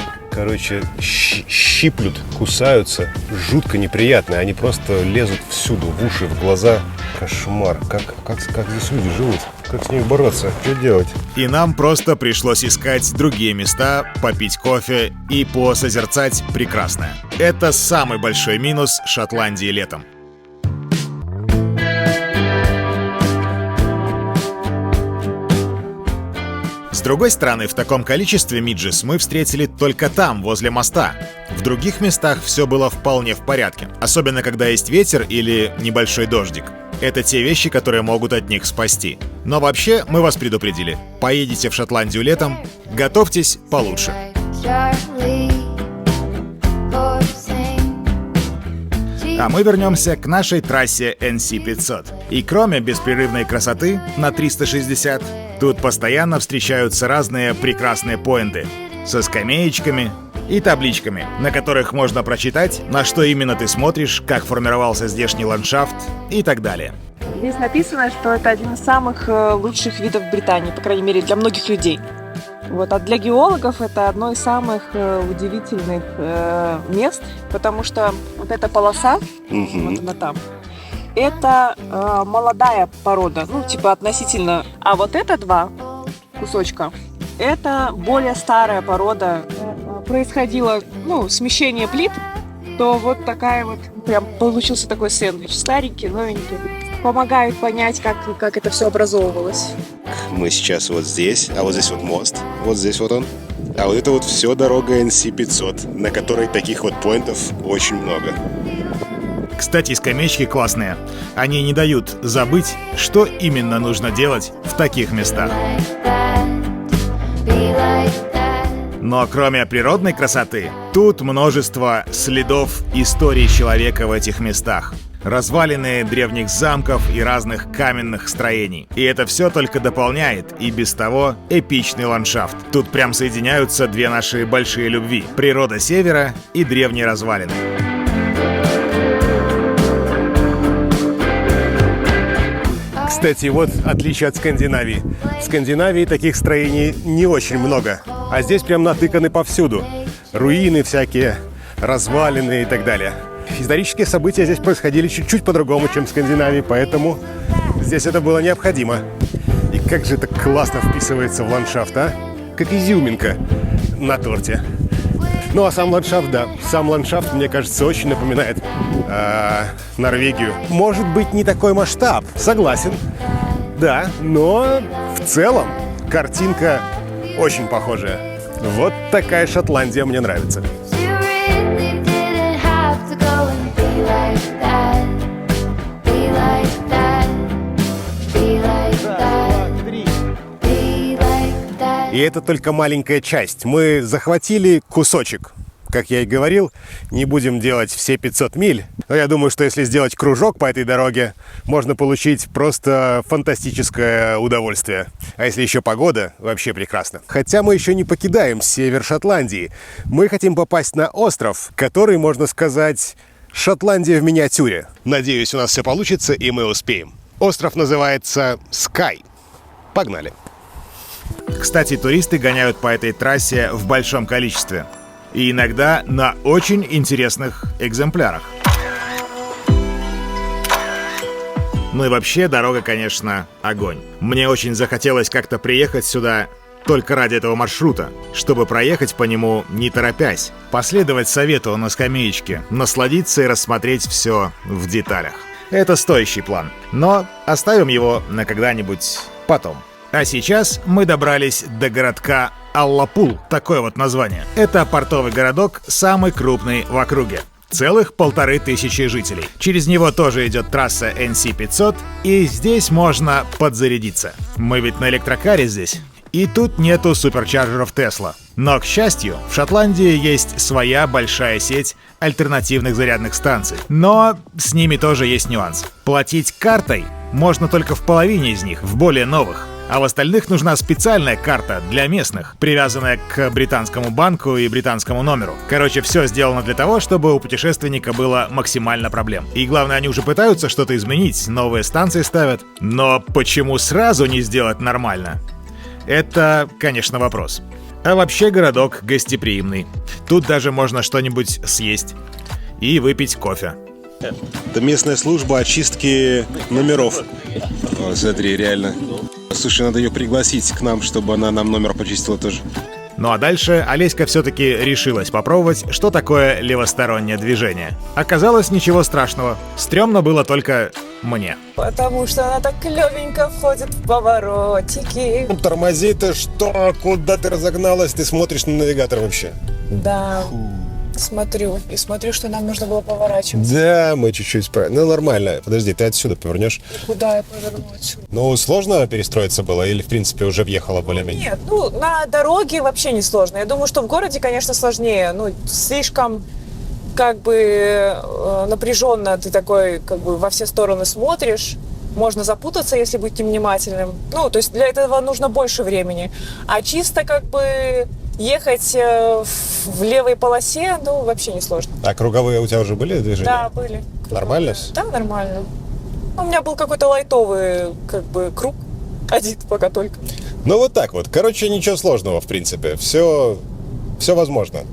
[SPEAKER 1] щиплют, кусаются. Жутко неприятно. Они просто лезут всюду, в уши, в глаза. Кошмар. Как здесь люди живут? Как с ними бороться? Что делать?
[SPEAKER 2] И нам просто пришлось искать другие места, попить кофе и посозерцать прекрасное. Это самый большой минус Шотландии летом. С другой стороны, в таком количестве Миджис мы встретили только там, возле моста. В других местах все было вполне в порядке, особенно когда есть ветер или небольшой дождик. Это те вещи, которые могут от них спасти. Но вообще, мы вас предупредили. Поедете в Шотландию летом, готовьтесь получше. А мы вернемся к нашей трассе NC500. И кроме беспрерывной красоты на 360, тут постоянно встречаются разные прекрасные поинты со скамеечками и табличками, на которых можно прочитать, на что именно ты смотришь, как формировался здешний ландшафт и так далее.
[SPEAKER 5] Здесь написано, что это один из самых лучших видов Британии, по крайней мере, для многих людей. А для геологов это одно из самых удивительных мест, потому что вот эта полоса, вот она там, это молодая порода, относительно. А вот это два кусочка, это более старая порода. Происходило, смещение плит, то вот такая вот, прям получился такой сэндвич. Старенький, новенький. Помогает понять, как это все образовывалось.
[SPEAKER 1] Мы сейчас вот здесь, а вот здесь вот мост, вот здесь вот он. А вот это вот все дорога NC500, на которой таких вот поинтов очень много.
[SPEAKER 2] Кстати, скамеечки классные. Они не дают забыть, что именно нужно делать в таких местах. Но кроме природной красоты, тут множество следов истории человека в этих местах. Развалины древних замков и разных каменных строений. И это все только дополняет и без того эпичный ландшафт. Тут прям соединяются две наши большие любви – природа севера и древние развалины.
[SPEAKER 1] Кстати, вот отличие от Скандинавии. В Скандинавии таких строений не очень много, а здесь прям натыканы повсюду. Руины всякие, развалины и так далее. Исторические события здесь происходили чуть-чуть по-другому, чем в Скандинавии, поэтому здесь это было необходимо. И как же это классно вписывается в ландшафт, а? Как изюминка на торте. Ну а сам ландшафт, да. Сам ландшафт, мне кажется, очень напоминает Норвегию. Может быть, не такой масштаб, согласен. Да, но в целом картинка очень похожая. Вот такая Шотландия мне нравится. И это только маленькая часть. Мы захватили кусочек. Как я и говорил, не будем делать все 500 миль. Но я думаю, что если сделать кружок по этой дороге, можно получить просто фантастическое удовольствие. А если еще погода, вообще прекрасно. Хотя мы еще не покидаем север Шотландии. Мы хотим попасть на остров, который, можно сказать, Шотландия в миниатюре. Надеюсь, у нас все получится и мы успеем. Остров называется Скай. Погнали.
[SPEAKER 2] Кстати, туристы гоняют по этой трассе в большом количестве. И иногда на очень интересных экземплярах. Ну и вообще, дорога, конечно, огонь. Мне очень захотелось как-то приехать сюда только ради этого маршрута, чтобы проехать по нему не торопясь, последовать совету на скамеечке, насладиться и рассмотреть все в деталях. Это стоящий план, но оставим его на когда-нибудь потом. А сейчас мы добрались до городка Аллапул, такое вот название. Это портовый городок, самый крупный в округе. Целых 1500 жителей. Через него тоже идет трасса NC500, и здесь можно подзарядиться. Мы ведь на электрокаре здесь. И тут нету суперчарджеров Тесла. Но, к счастью, в Шотландии есть своя большая сеть альтернативных зарядных станций. Но с ними тоже есть нюанс. Платить картой можно только в половине из них, в более новых. А в остальных нужна специальная карта для местных, привязанная к британскому банку и британскому номеру. Короче, все сделано для того, чтобы у путешественника было максимально проблем. И главное, они уже пытаются что-то изменить, новые станции ставят. Но почему сразу не сделать нормально? Это, конечно, вопрос. А вообще городок гостеприимный. Тут даже можно что-нибудь съесть и выпить кофе.
[SPEAKER 1] Это местная служба очистки номеров. О, смотри, реально. Слушай, надо ее пригласить к нам, чтобы она нам номер почистила тоже.
[SPEAKER 2] Ну а дальше Олеська все-таки решилась попробовать, что такое левостороннее движение. Оказалось, ничего страшного. Стрёмно было только мне.
[SPEAKER 5] Потому что она так клевенько входит в поворотики.
[SPEAKER 1] Тормози-то что? Куда ты разогналась? Ты смотришь на навигатор вообще?
[SPEAKER 5] Да. Смотрю. И смотрю, что нам нужно было поворачивать.
[SPEAKER 1] Да, мы чуть-чуть справились. Ну, нормально. Подожди, ты отсюда повернешь?
[SPEAKER 5] Куда я поверну отсюда?
[SPEAKER 1] Ну, сложно перестроиться было? Или, в принципе, уже въехала более-менее?
[SPEAKER 5] Нет, ну, на дороге вообще не сложно. Я думаю, что в городе, конечно, сложнее. Ну, слишком, как бы, напряженно ты такой, как бы, во все стороны смотришь. Можно запутаться, если быть невнимательным. Ну, то есть для этого нужно больше времени. А чисто, как бы, ехать в левой полосе, ну, вообще не сложно.
[SPEAKER 1] А круговые у тебя уже были движения?
[SPEAKER 5] Да, были.
[SPEAKER 1] Нормально все?
[SPEAKER 5] Да, нормально. У меня был какой-то лайтовый, как бы, круг. Один пока только.
[SPEAKER 1] Ну, вот так вот. Короче, ничего сложного, в принципе. Все возможно.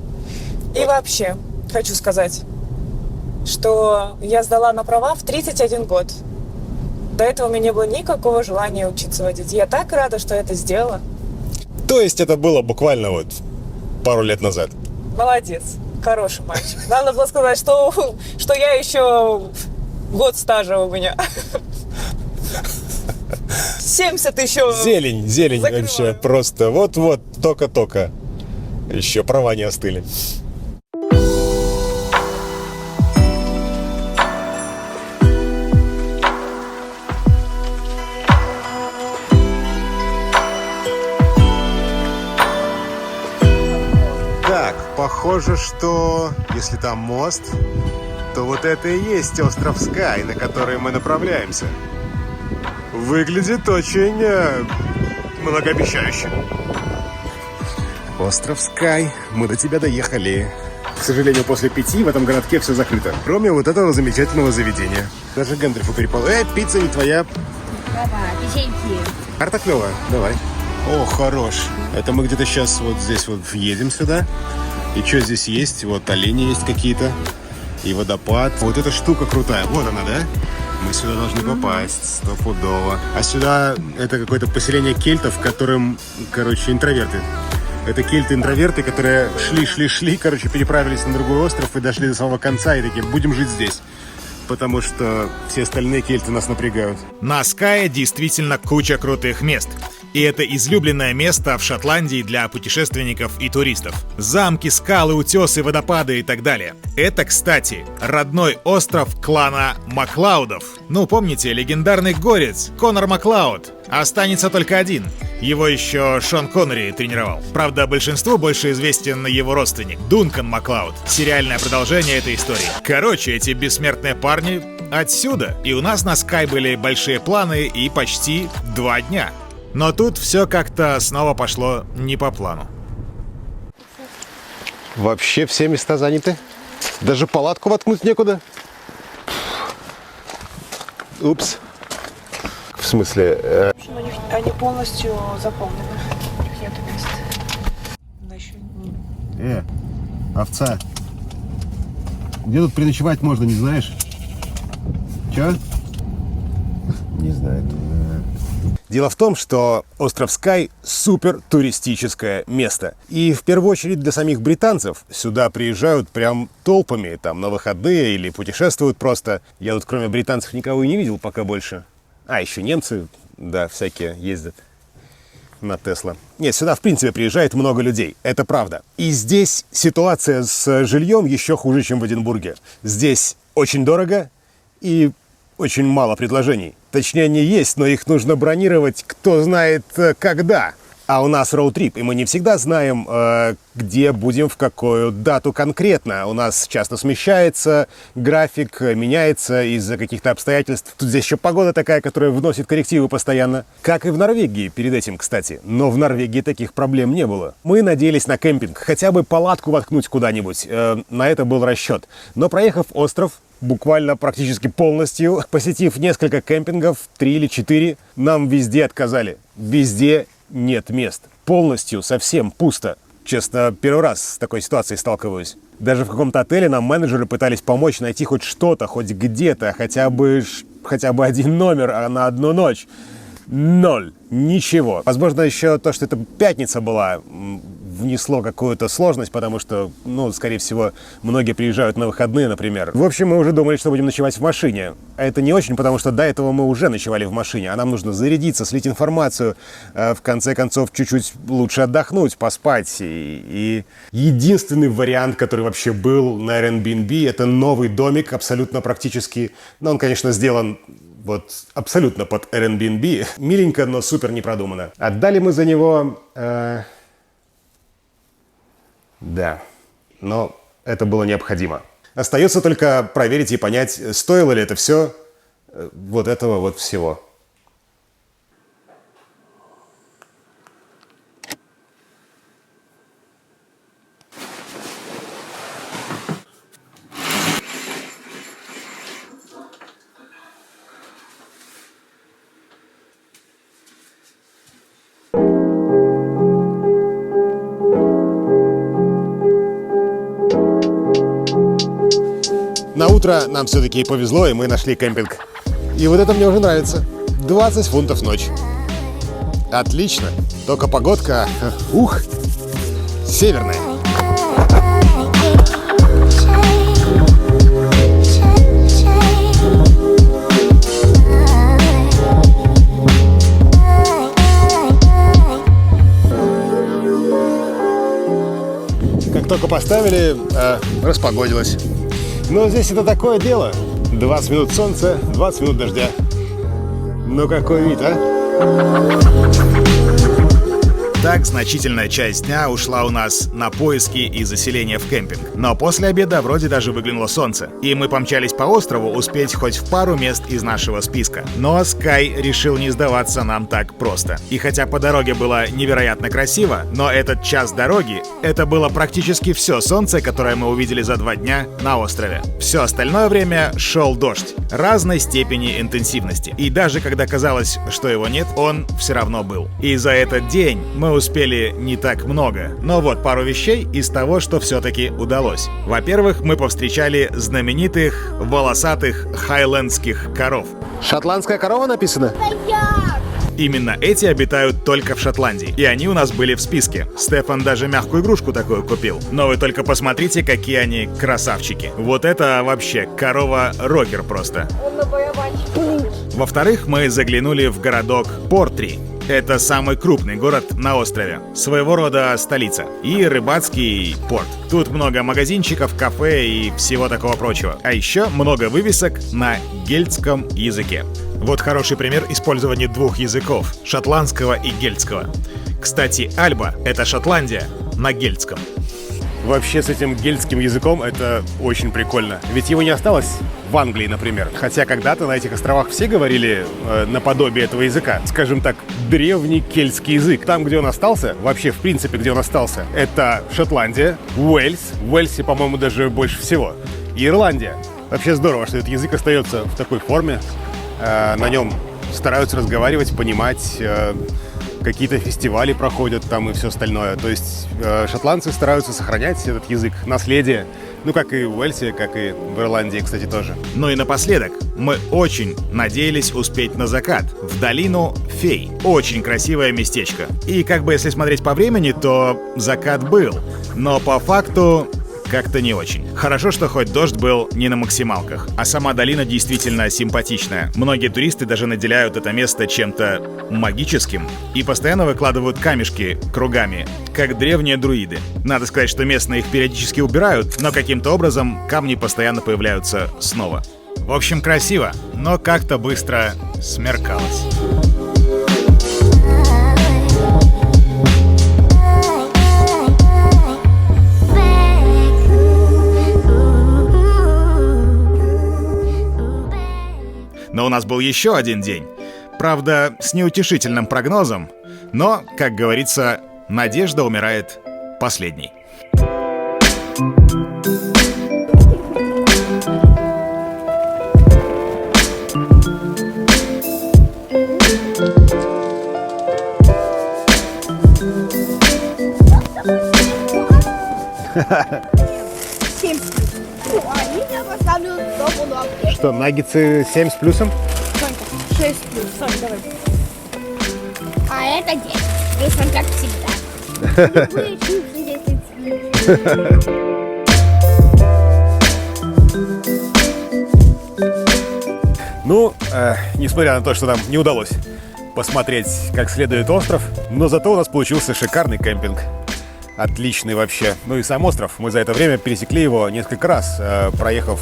[SPEAKER 5] И вообще, хочу сказать, что я сдала на права в 31 год. До этого у меня не было никакого желания учиться водить. Я так рада, что я это сделала.
[SPEAKER 1] То есть это было буквально вот пару лет назад?
[SPEAKER 5] Молодец. Хороший мальчик. Надо было сказать, что я еще год стажа у меня. 70 еще.
[SPEAKER 1] Зелень
[SPEAKER 5] закрываю.
[SPEAKER 1] вообще просто. Вот-вот, только-только. Еще права не остыли. Так, похоже, что если там мост, то вот это и есть остров Скай, на который мы направляемся. Выглядит очень многообещающе. Остров Скай, мы до тебя доехали. К сожалению, после 5 в этом городке все закрыто. Кроме вот этого замечательного заведения. Даже Гэндальфу перепал. Пицца не твоя.
[SPEAKER 6] Давай, печеньки.
[SPEAKER 1] Карта клевая, давай. О, хорош. Это мы где-то сейчас вот здесь вот въедем сюда. И что здесь есть? Вот олени есть какие-то. И водопад. Вот эта штука крутая. Вот она, да? Мы сюда должны попасть. Стопудово. А сюда это какое-то поселение кельтов, которым, короче, интроверты. Это кельты-интроверты, которые шли, короче, переправились на другой остров и дошли до самого конца и такие, будем жить здесь. Потому что все остальные кельты нас напрягают.
[SPEAKER 2] На Скае действительно куча крутых мест. И это излюбленное место в Шотландии для путешественников и туристов. Замки, скалы, утесы, водопады и так далее. Это, кстати, родной остров клана Маклаудов. Ну, помните, легендарный горец Конор Маклауд. Останется только один. Его еще Шон Коннери тренировал. Правда, большинству больше известен его родственник Дункан Маклауд. Сериальное продолжение этой истории. Короче, эти бессмертные парни отсюда. И у нас на Скай были большие планы и почти 2 дня. Но тут все как-то снова пошло не по плану.
[SPEAKER 1] Вообще все места заняты. Даже палатку воткнуть некуда. Упс. В смысле?
[SPEAKER 5] Они полностью заполнены. У них нет места.
[SPEAKER 1] Овца. Где тут переночевать можно, не знаешь? Чё? Не знаю. Дело в том, что остров Скай супер туристическое место. И в первую очередь для самих британцев. Сюда приезжают прям толпами, там на выходные или путешествуют просто. Я тут кроме британцев никого и не видел пока больше. А, еще немцы, да, всякие ездят на Тесла. Нет, сюда в принципе приезжает много людей, это правда. И здесь ситуация с жильем еще хуже, чем в Эдинбурге. Здесь очень дорого и очень мало предложений. Точнее, они есть, но их нужно бронировать кто знает когда. А у нас роуд-трип, и мы не всегда знаем, где будем, в какую дату конкретно. У нас часто смещается, график меняется из-за каких-то обстоятельств. Тут здесь еще погода такая, которая вносит коррективы постоянно. Как и в Норвегии перед этим, кстати. Но в Норвегии таких проблем не было. Мы надеялись на кемпинг, хотя бы палатку воткнуть куда-нибудь. На это был расчет. Но проехав остров, буквально практически полностью, посетив несколько кемпингов, 3 или 4, нам везде отказали. Везде нет мест. Полностью, совсем пусто. Честно, первый раз с такой ситуацией сталкиваюсь. Даже в каком-то отеле нам менеджеры пытались помочь найти хоть что-то, хоть где-то, хотя бы один номер на одну ночь. 0. Ничего. Возможно, еще то, что это пятница была, внесло какую-то сложность, потому что, скорее всего, многие приезжают на выходные, например. В общем, мы уже думали, что будем ночевать в машине. А это не очень, потому что до этого мы уже ночевали в машине, а нам нужно зарядиться, слить информацию, в конце концов, чуть-чуть лучше отдохнуть, поспать. И единственный вариант, который вообще был на Airbnb, это новый домик, абсолютно практически. Но он, конечно, сделан абсолютно под Airbnb. Миленько, но супер не продумано. Отдали мы за него... Да, но это было необходимо. Остается только проверить и понять, стоило ли это все этого всего. На утро нам все-таки повезло, и мы нашли кемпинг. И вот это мне уже нравится. 20 фунтов ночь. Отлично. Только погодка, северная. Как только поставили, распогодилось. Но здесь это такое дело. 20 минут солнца, 20 минут дождя. Ну какой вид, а?
[SPEAKER 2] Так, значительная часть дня ушла у нас на поиски и заселение в кемпинг. Но после обеда вроде даже выглянуло солнце. И мы помчались по острову успеть хоть в пару мест из нашего списка. Но Скай решил не сдаваться нам так просто. И хотя по дороге было невероятно красиво, но этот час дороги — это было практически все солнце, которое мы увидели за 2 дня на острове. Все остальное время шел дождь разной степени интенсивности. И даже когда казалось, что его нет, он все равно был. И за этот день мы успели не так много, но вот пару вещей из того, что все-таки удалось. Во-первых, мы повстречали знаменитых волосатых хайлендских коров.
[SPEAKER 1] Шотландская корова написано?
[SPEAKER 2] Именно эти обитают только в Шотландии, и они у нас были в списке. Стефан даже мягкую игрушку такую купил. Но вы только посмотрите, какие они красавчики. Вот это вообще корова-рокер просто. Во-вторых, мы заглянули в городок Портри. Это самый крупный город на острове. Своего рода столица. И рыбацкий порт. Тут много магазинчиков, кафе и всего такого прочего. А еще много вывесок на гельтском языке. Вот хороший пример использования 2 языков. Шотландского и гельтского. Кстати, Альба — это Шотландия на гельтском.
[SPEAKER 1] Вообще с этим гельтским языком это очень прикольно. Ведь его не осталось в Англии, например. Хотя когда-то на этих островах все говорили наподобие этого языка. Скажем так, древний кельтский язык. Там, где он остался, вообще в принципе, где он остался, это Шотландия, Уэльс. В Уэльсе, по-моему, даже больше всего. И Ирландия. Вообще здорово, что этот язык остается в такой форме. На нем стараются разговаривать, понимать. Какие-то фестивали проходят там и все остальное. То есть шотландцы стараются сохранять этот язык, наследие. Ну, как и в Уэльсе, как и в Ирландии, кстати, тоже.
[SPEAKER 2] Ну и напоследок, мы очень надеялись успеть на закат, в долину Фей. Очень красивое местечко. И как бы если смотреть по времени, то закат был. Но по факту как-то не очень. Хорошо, что хоть дождь был не на максималках. А сама долина действительно симпатичная. Многие туристы даже наделяют это место чем-то магическим и постоянно выкладывают камешки кругами, как древние друиды. Надо сказать, что местные их периодически убирают, но каким-то образом камни постоянно появляются снова. В общем, красиво, но как-то быстро смеркалось. нас был еще один день. Правда, с неутешительным прогнозом, но, как говорится, надежда умирает последней.
[SPEAKER 1] Что, наггетсы 7 с плюсом?
[SPEAKER 6] 6 плюс. Сонь, давай. А это 10. Плюсом, как всегда. Любые чипсы 10 плюс.
[SPEAKER 1] Ну, несмотря на то, что нам не удалось посмотреть как следует остров, но зато у нас получился шикарный кемпинг. Отличный вообще. Ну и сам остров. Мы за это время пересекли его несколько раз, проехав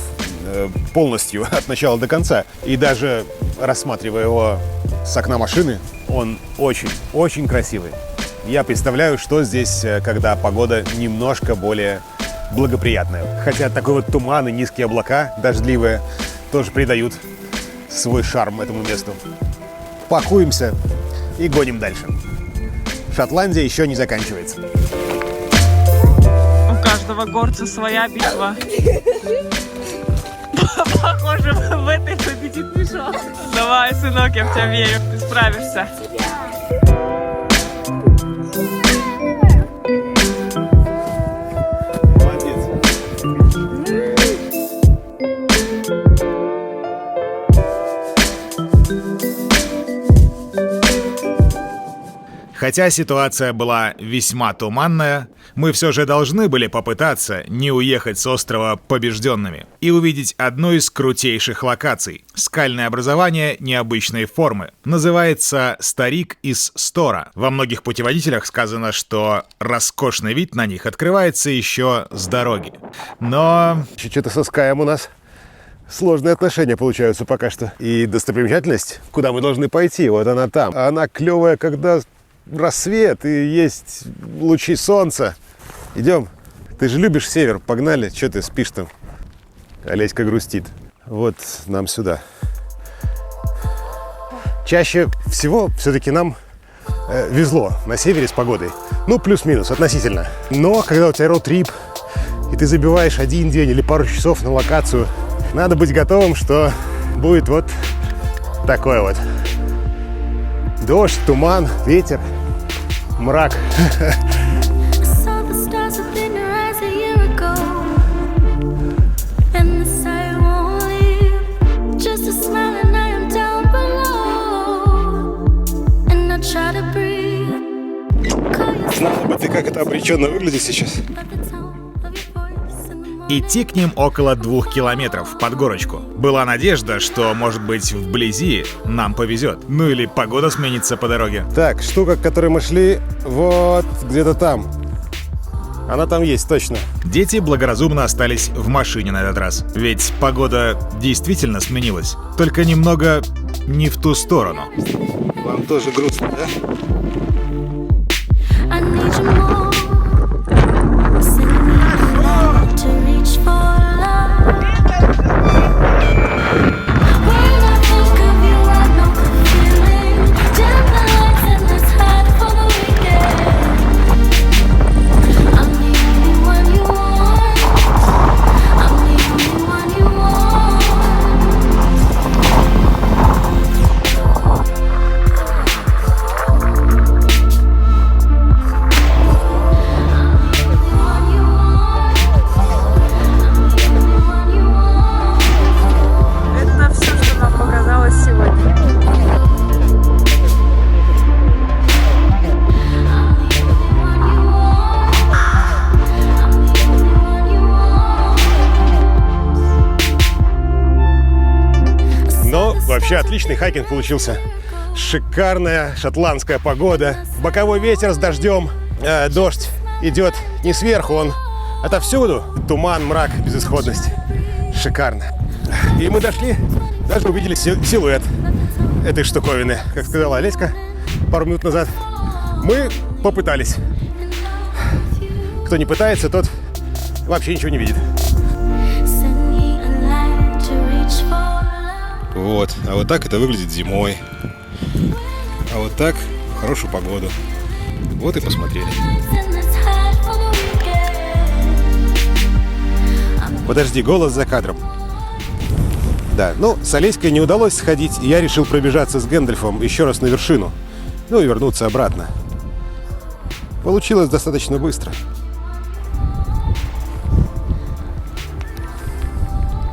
[SPEAKER 1] полностью от начала до конца. И даже рассматривая его с окна машины, он очень красивый. Я представляю, что здесь, когда погода немножко более благоприятная. Хотя такой вот туман и низкие облака, дождливые, тоже придают свой шарм этому месту. Пакуемся и гоним дальше. Шотландия еще не заканчивается.
[SPEAKER 5] У каждого горца своя битва. Похоже, в этой победит Миша. Давай, сынок, я в тебя верю. Ты справишься.
[SPEAKER 2] Хотя ситуация была весьма туманная, мы все же должны были попытаться не уехать с острова побежденными и увидеть одну из крутейших локаций — скальное образование необычной формы. Называется «Старик из Стора». Во многих путеводителях сказано, что роскошный вид на них открывается еще с дороги. Но...
[SPEAKER 1] Что-то со Скаем у нас сложные отношения получаются пока что. И достопримечательность, куда мы должны пойти, вот она там. Она клевая, когда рассвет и есть лучи солнца. Идем. Ты же любишь север. Погнали. Че ты спишь там? Олеська грустит. Вот нам сюда. Чаще всего все-таки нам везло на севере с погодой. Ну, плюс-минус, относительно. Но когда у тебя роуд-трип, и ты забиваешь один день или пару часов на локацию, надо быть готовым, что будет вот такое вот. Дождь, туман, ветер, мрак. Знала бы ты, как это обреченно выглядит сейчас.
[SPEAKER 2] Идти к ним около 2 километров под горочку. Была надежда, что, может быть, вблизи нам повезет. Ну или погода сменится по дороге.
[SPEAKER 1] Так, штука, к которой мы шли, вот где-то там. Она там есть, точно.
[SPEAKER 2] Дети благоразумно остались в машине на этот раз. Ведь погода действительно сменилась. Только немного не в ту сторону.
[SPEAKER 1] Вам тоже грустно, да? Вообще отличный хайкинг получился. Шикарная шотландская погода. Боковой ветер с дождем. Дождь идет не сверху, он отовсюду. Туман, мрак, безысходность. Шикарно. И мы дошли, даже увидели силуэт этой штуковины. Как сказала Олеська пару минут назад, мы попытались. Кто не пытается, тот вообще ничего не видит. Вот. А вот так это выглядит зимой. А вот так в хорошую погоду. Вот и посмотрели. Подожди, голос за кадром. Да, ну, с Олеськой не удалось сходить, и я решил пробежаться с Гэндальфом еще раз на вершину. Ну и вернуться обратно. Получилось достаточно быстро.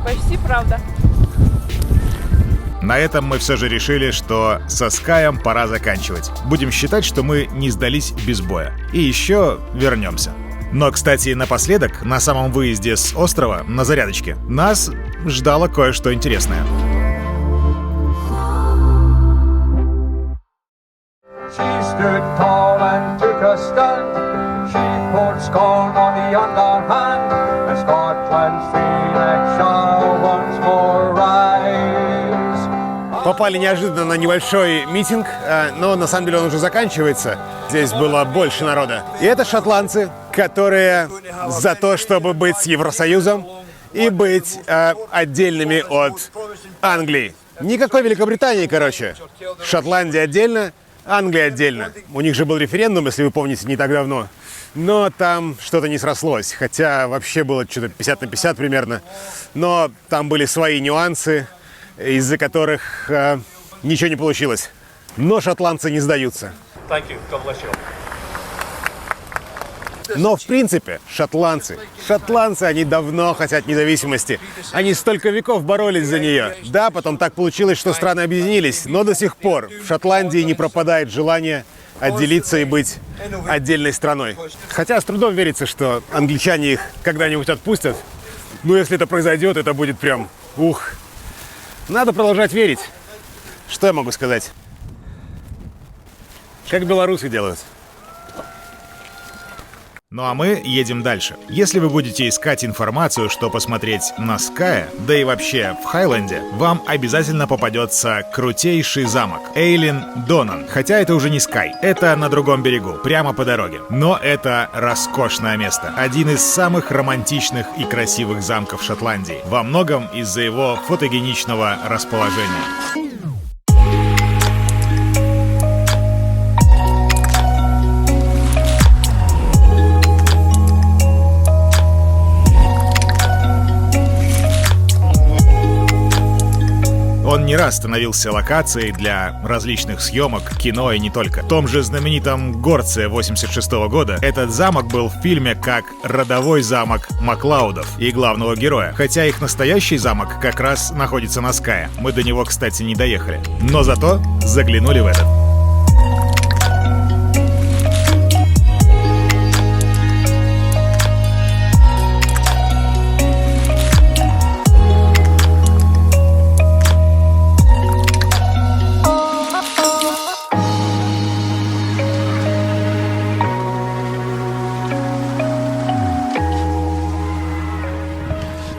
[SPEAKER 5] Почти правда.
[SPEAKER 2] На этом мы все же решили, что со Скаем пора заканчивать. Будем считать, что мы не сдались без боя. И еще вернемся. Но, кстати, напоследок, на самом выезде с острова, на зарядочке, нас ждало кое-что интересное.
[SPEAKER 1] Попали неожиданно на небольшой митинг, но на самом деле он уже заканчивается. Здесь было больше народа. И это шотландцы, которые за то, чтобы быть с Евросоюзом и быть отдельными от Англии. Никакой Великобритании, короче. Шотландия отдельно, Англия отдельно. У них же был референдум, если вы помните, не так давно. Но там что-то не срослось. Хотя вообще было что-то 50 на 50 примерно. Но там были свои нюансы, из-за которых ничего не получилось. Но шотландцы не сдаются. Но, в принципе, шотландцы, они давно хотят независимости. Они столько веков боролись за нее. Да, потом так получилось, что страны объединились, но до сих пор в Шотландии не пропадает желание отделиться и быть отдельной страной. Хотя с трудом верится, что англичане их когда-нибудь отпустят. Но если это произойдет, это будет прям ух. Надо продолжать верить. Что я могу сказать? Как белорусы делают.
[SPEAKER 2] Ну а мы едем дальше. Если вы будете искать информацию, что посмотреть на Скае, да и вообще в Хайленде, вам обязательно попадется крутейший замок Эйлин Донан. Хотя это уже не Скай, это на другом берегу, прямо по дороге. Но это роскошное место. Один из самых романтичных и красивых замков Шотландии. Во многом из-за его фотогеничного расположения. Он не раз становился локацией для различных съемок, кино и не только. В том же знаменитом «Горце» 86 года этот замок был в фильме как родовой замок Маклаудов и главного героя. Хотя их настоящий замок как раз находится на Скае. Мы до него, кстати, не доехали. Но зато заглянули в этот.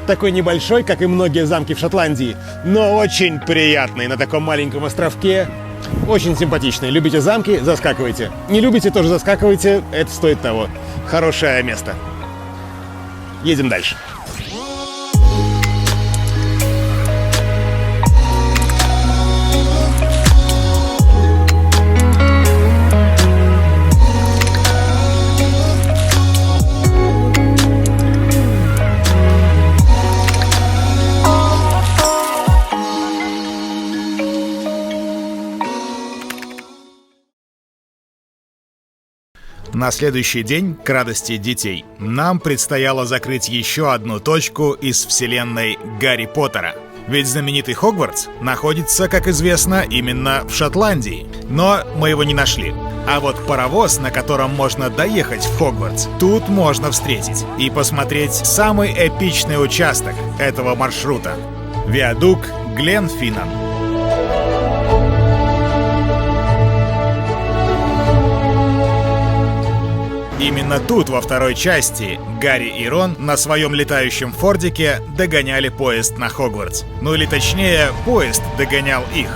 [SPEAKER 1] Такой небольшой, как и многие замки в Шотландии, но очень приятный на таком маленьком островке. Очень симпатичный. Любите замки? Заскакивайте. Не любите? Тоже заскакивайте. Это стоит того. Хорошее место. Едем дальше.
[SPEAKER 2] На следующий день, к радости детей, нам предстояло закрыть еще одну точку из вселенной Гарри Поттера. Ведь знаменитый Хогвартс находится, как известно, именно в Шотландии. Но мы его не нашли. А вот паровоз, на котором можно доехать в Хогвартс, тут можно встретить и посмотреть самый эпичный участок этого маршрута — виадук Гленфиннан. Именно тут, во второй части, Гарри и Рон на своем летающем фордике догоняли поезд на Хогвартс. Ну или точнее, поезд догонял их.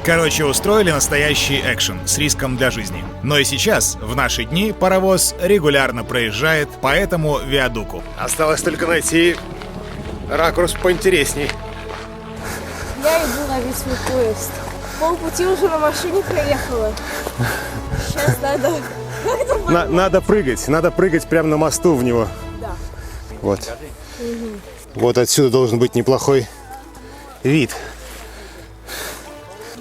[SPEAKER 2] Короче, устроили настоящий экшен с риском для жизни. Но и сейчас, в наши дни, паровоз регулярно проезжает по этому виадуку.
[SPEAKER 1] Осталось только найти ракурс поинтересней.
[SPEAKER 6] Я иду ловить свой поезд. Полпути уже на машине проехала. Сейчас надо...
[SPEAKER 1] Надо прыгать прямо на мосту в него.
[SPEAKER 6] Да.
[SPEAKER 1] Вот. Вот отсюда должен быть неплохой вид.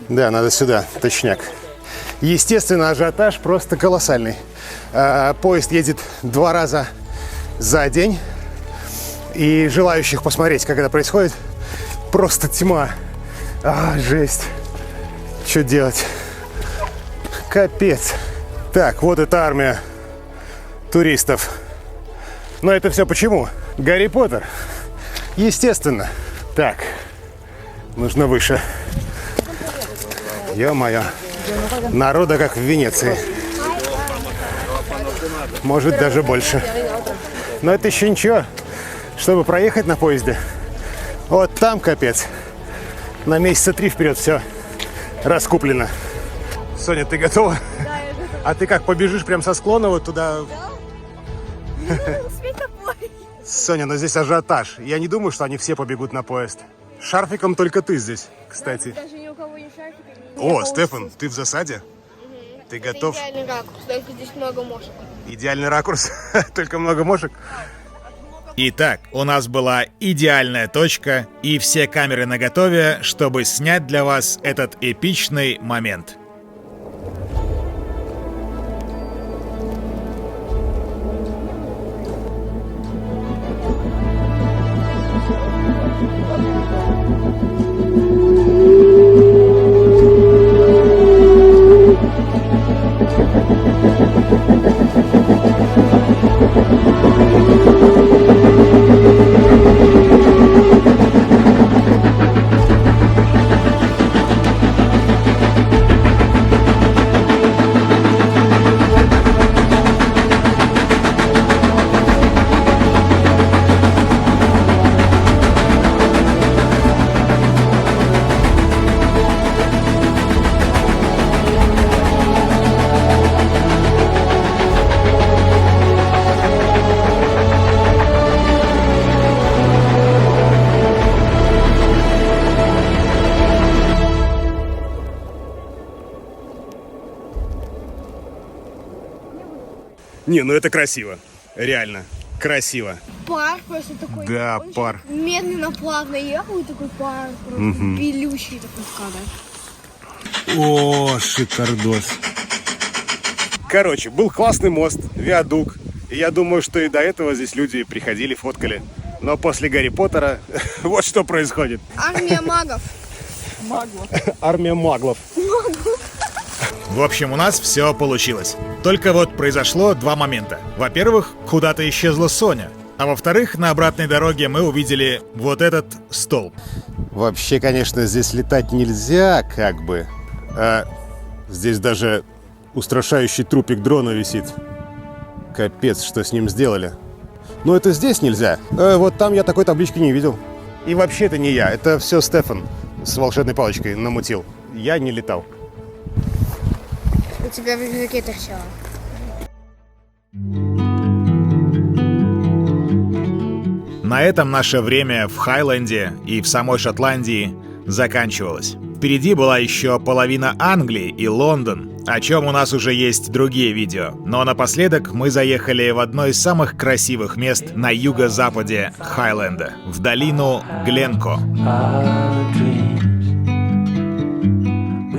[SPEAKER 1] Да, надо сюда, точняк. Естественно, ажиотаж просто колоссальный. Поезд едет 2 раза за день. И желающих посмотреть, как это происходит, просто тьма. Жесть. Что делать? Капец. Так, вот эта армия туристов. Но это все почему? Гарри Поттер. Естественно. Так, нужно выше. Ё-моё. Народа как в Венеции. Может, даже больше. Но это еще ничего. Чтобы проехать на поезде. Вот там капец. На месяца 3 вперед все раскуплено. Соня, ты готова?
[SPEAKER 6] Да, я готова.
[SPEAKER 1] А ты как, побежишь прям со склона вот туда? Соня, но здесь ажиотаж. Я не думаю, что они все побегут на поезд. Шарфиком только ты здесь, кстати.
[SPEAKER 6] Даже ни у кого не шарфик.
[SPEAKER 1] О, Стефан, ты в засаде? Ты готов?
[SPEAKER 6] Идеальный ракурс, только здесь много мошек.
[SPEAKER 1] Идеальный ракурс, только много мошек.
[SPEAKER 2] Итак, у нас была идеальная точка и все камеры наготове, чтобы снять для вас этот эпичный момент.
[SPEAKER 1] Не, ну это красиво. Реально. Красиво.
[SPEAKER 6] Пар просто такой.
[SPEAKER 1] Да,
[SPEAKER 6] он
[SPEAKER 1] пар.
[SPEAKER 6] Медленно, плавно ехал, и такой пар просто белющий такой кадр.
[SPEAKER 1] О, шикардос. Короче, был классный мост, виадук. И я думаю, что и до этого здесь люди приходили, фоткали. Но после Гарри Поттера вот что происходит.
[SPEAKER 6] Армия магов.
[SPEAKER 1] Армия маглов.
[SPEAKER 2] В общем, у нас все получилось. Только вот произошло 2 момента. Во-первых, куда-то исчезла Соня. А во-вторых, на обратной дороге мы увидели вот этот столб.
[SPEAKER 1] Вообще, конечно, здесь летать нельзя, как бы. Здесь даже устрашающий трупик дрона висит. Капец, что с ним сделали. Но это здесь нельзя. Вот там я такой таблички не видел. И вообще это не я. Это все Стефан с волшебной палочкой намутил. Я не летал.
[SPEAKER 6] У тебя в рюкзаке торчало.
[SPEAKER 2] На этом наше время в Хайленде и в самой Шотландии заканчивалось. Впереди была еще половина Англии и Лондон, о чем у нас уже есть другие видео. Но напоследок мы заехали в одно из самых красивых мест на юго-западе Хайленда, в долину Гленко.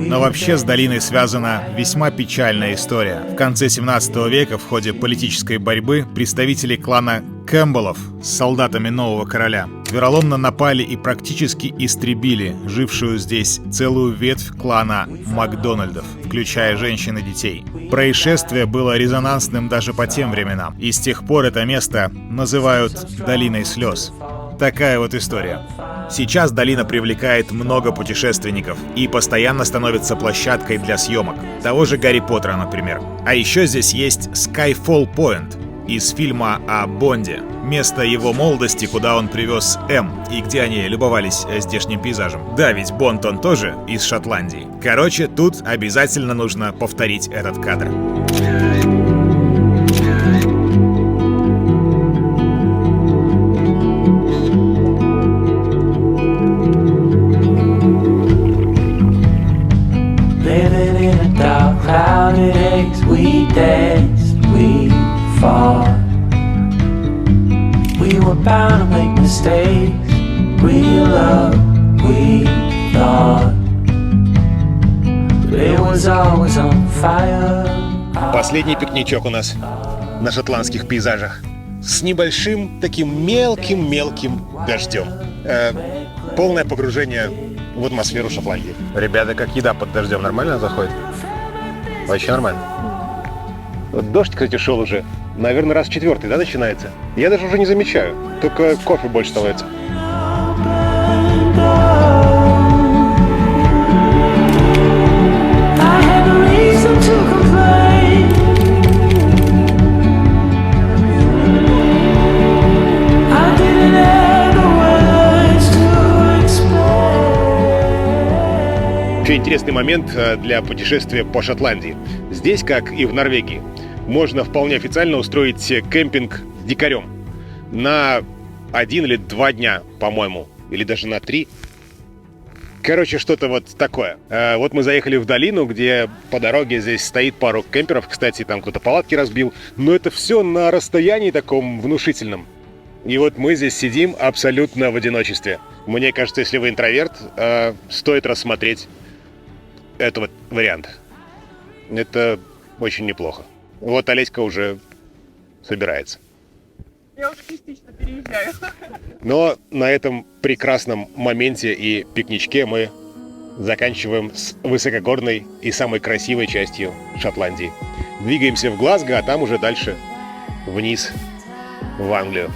[SPEAKER 2] Но вообще с долиной связана весьма печальная история. В конце 17 века в ходе политической борьбы представители клана Кэмпбеллов с солдатами нового короля вероломно напали и практически истребили жившую здесь целую ветвь клана Макдональдов, включая женщин и детей. Происшествие было резонансным даже по тем временам, и с тех пор это место называют «Долиной слез». Такая вот история. Сейчас долина привлекает много путешественников и постоянно становится площадкой для съемок. Того же Гарри Поттера, например. А еще здесь есть Skyfall Point из фильма о Бонде. Место его молодости, куда он привез М, и где они любовались здешним пейзажем. Да, ведь Бонд он тоже из Шотландии. Короче, тут обязательно нужно повторить этот кадр.
[SPEAKER 11] bound to make mistakes. We loved, we thought, but it was always on fire.
[SPEAKER 1] Последний пикничок у нас на шотландских пейзажах с небольшим таким мелким дождем. Полное погружение в атмосферу Шотландии. Ребята, как еда под дождем, нормально заходит? Вообще нормально. Вот дождь, кстати, шел уже. Наверное, раз 4-й, да, начинается? Я даже уже не замечаю. Только кофе больше становится. Еще интересный момент для путешествия по Шотландии. Здесь, как и в Норвегии, можно вполне официально устроить кемпинг дикарем на 1 или 2 дня, по-моему, или даже на 3. Короче, что-то вот такое. Вот мы заехали в долину, где по дороге здесь стоит пару кемперов. Кстати, там кто-то палатки разбил. Но это все на расстоянии таком внушительном. И вот мы здесь сидим абсолютно в одиночестве. Мне кажется, если вы интроверт, стоит рассмотреть этот вот вариант. Это очень неплохо. Вот Олеська уже собирается.
[SPEAKER 5] Я уже частично переезжаю.
[SPEAKER 1] Но на этом прекрасном моменте и пикничке мы заканчиваем с высокогорной и самой красивой частью Шотландии. Двигаемся в Глазго, а там уже дальше вниз в Англию.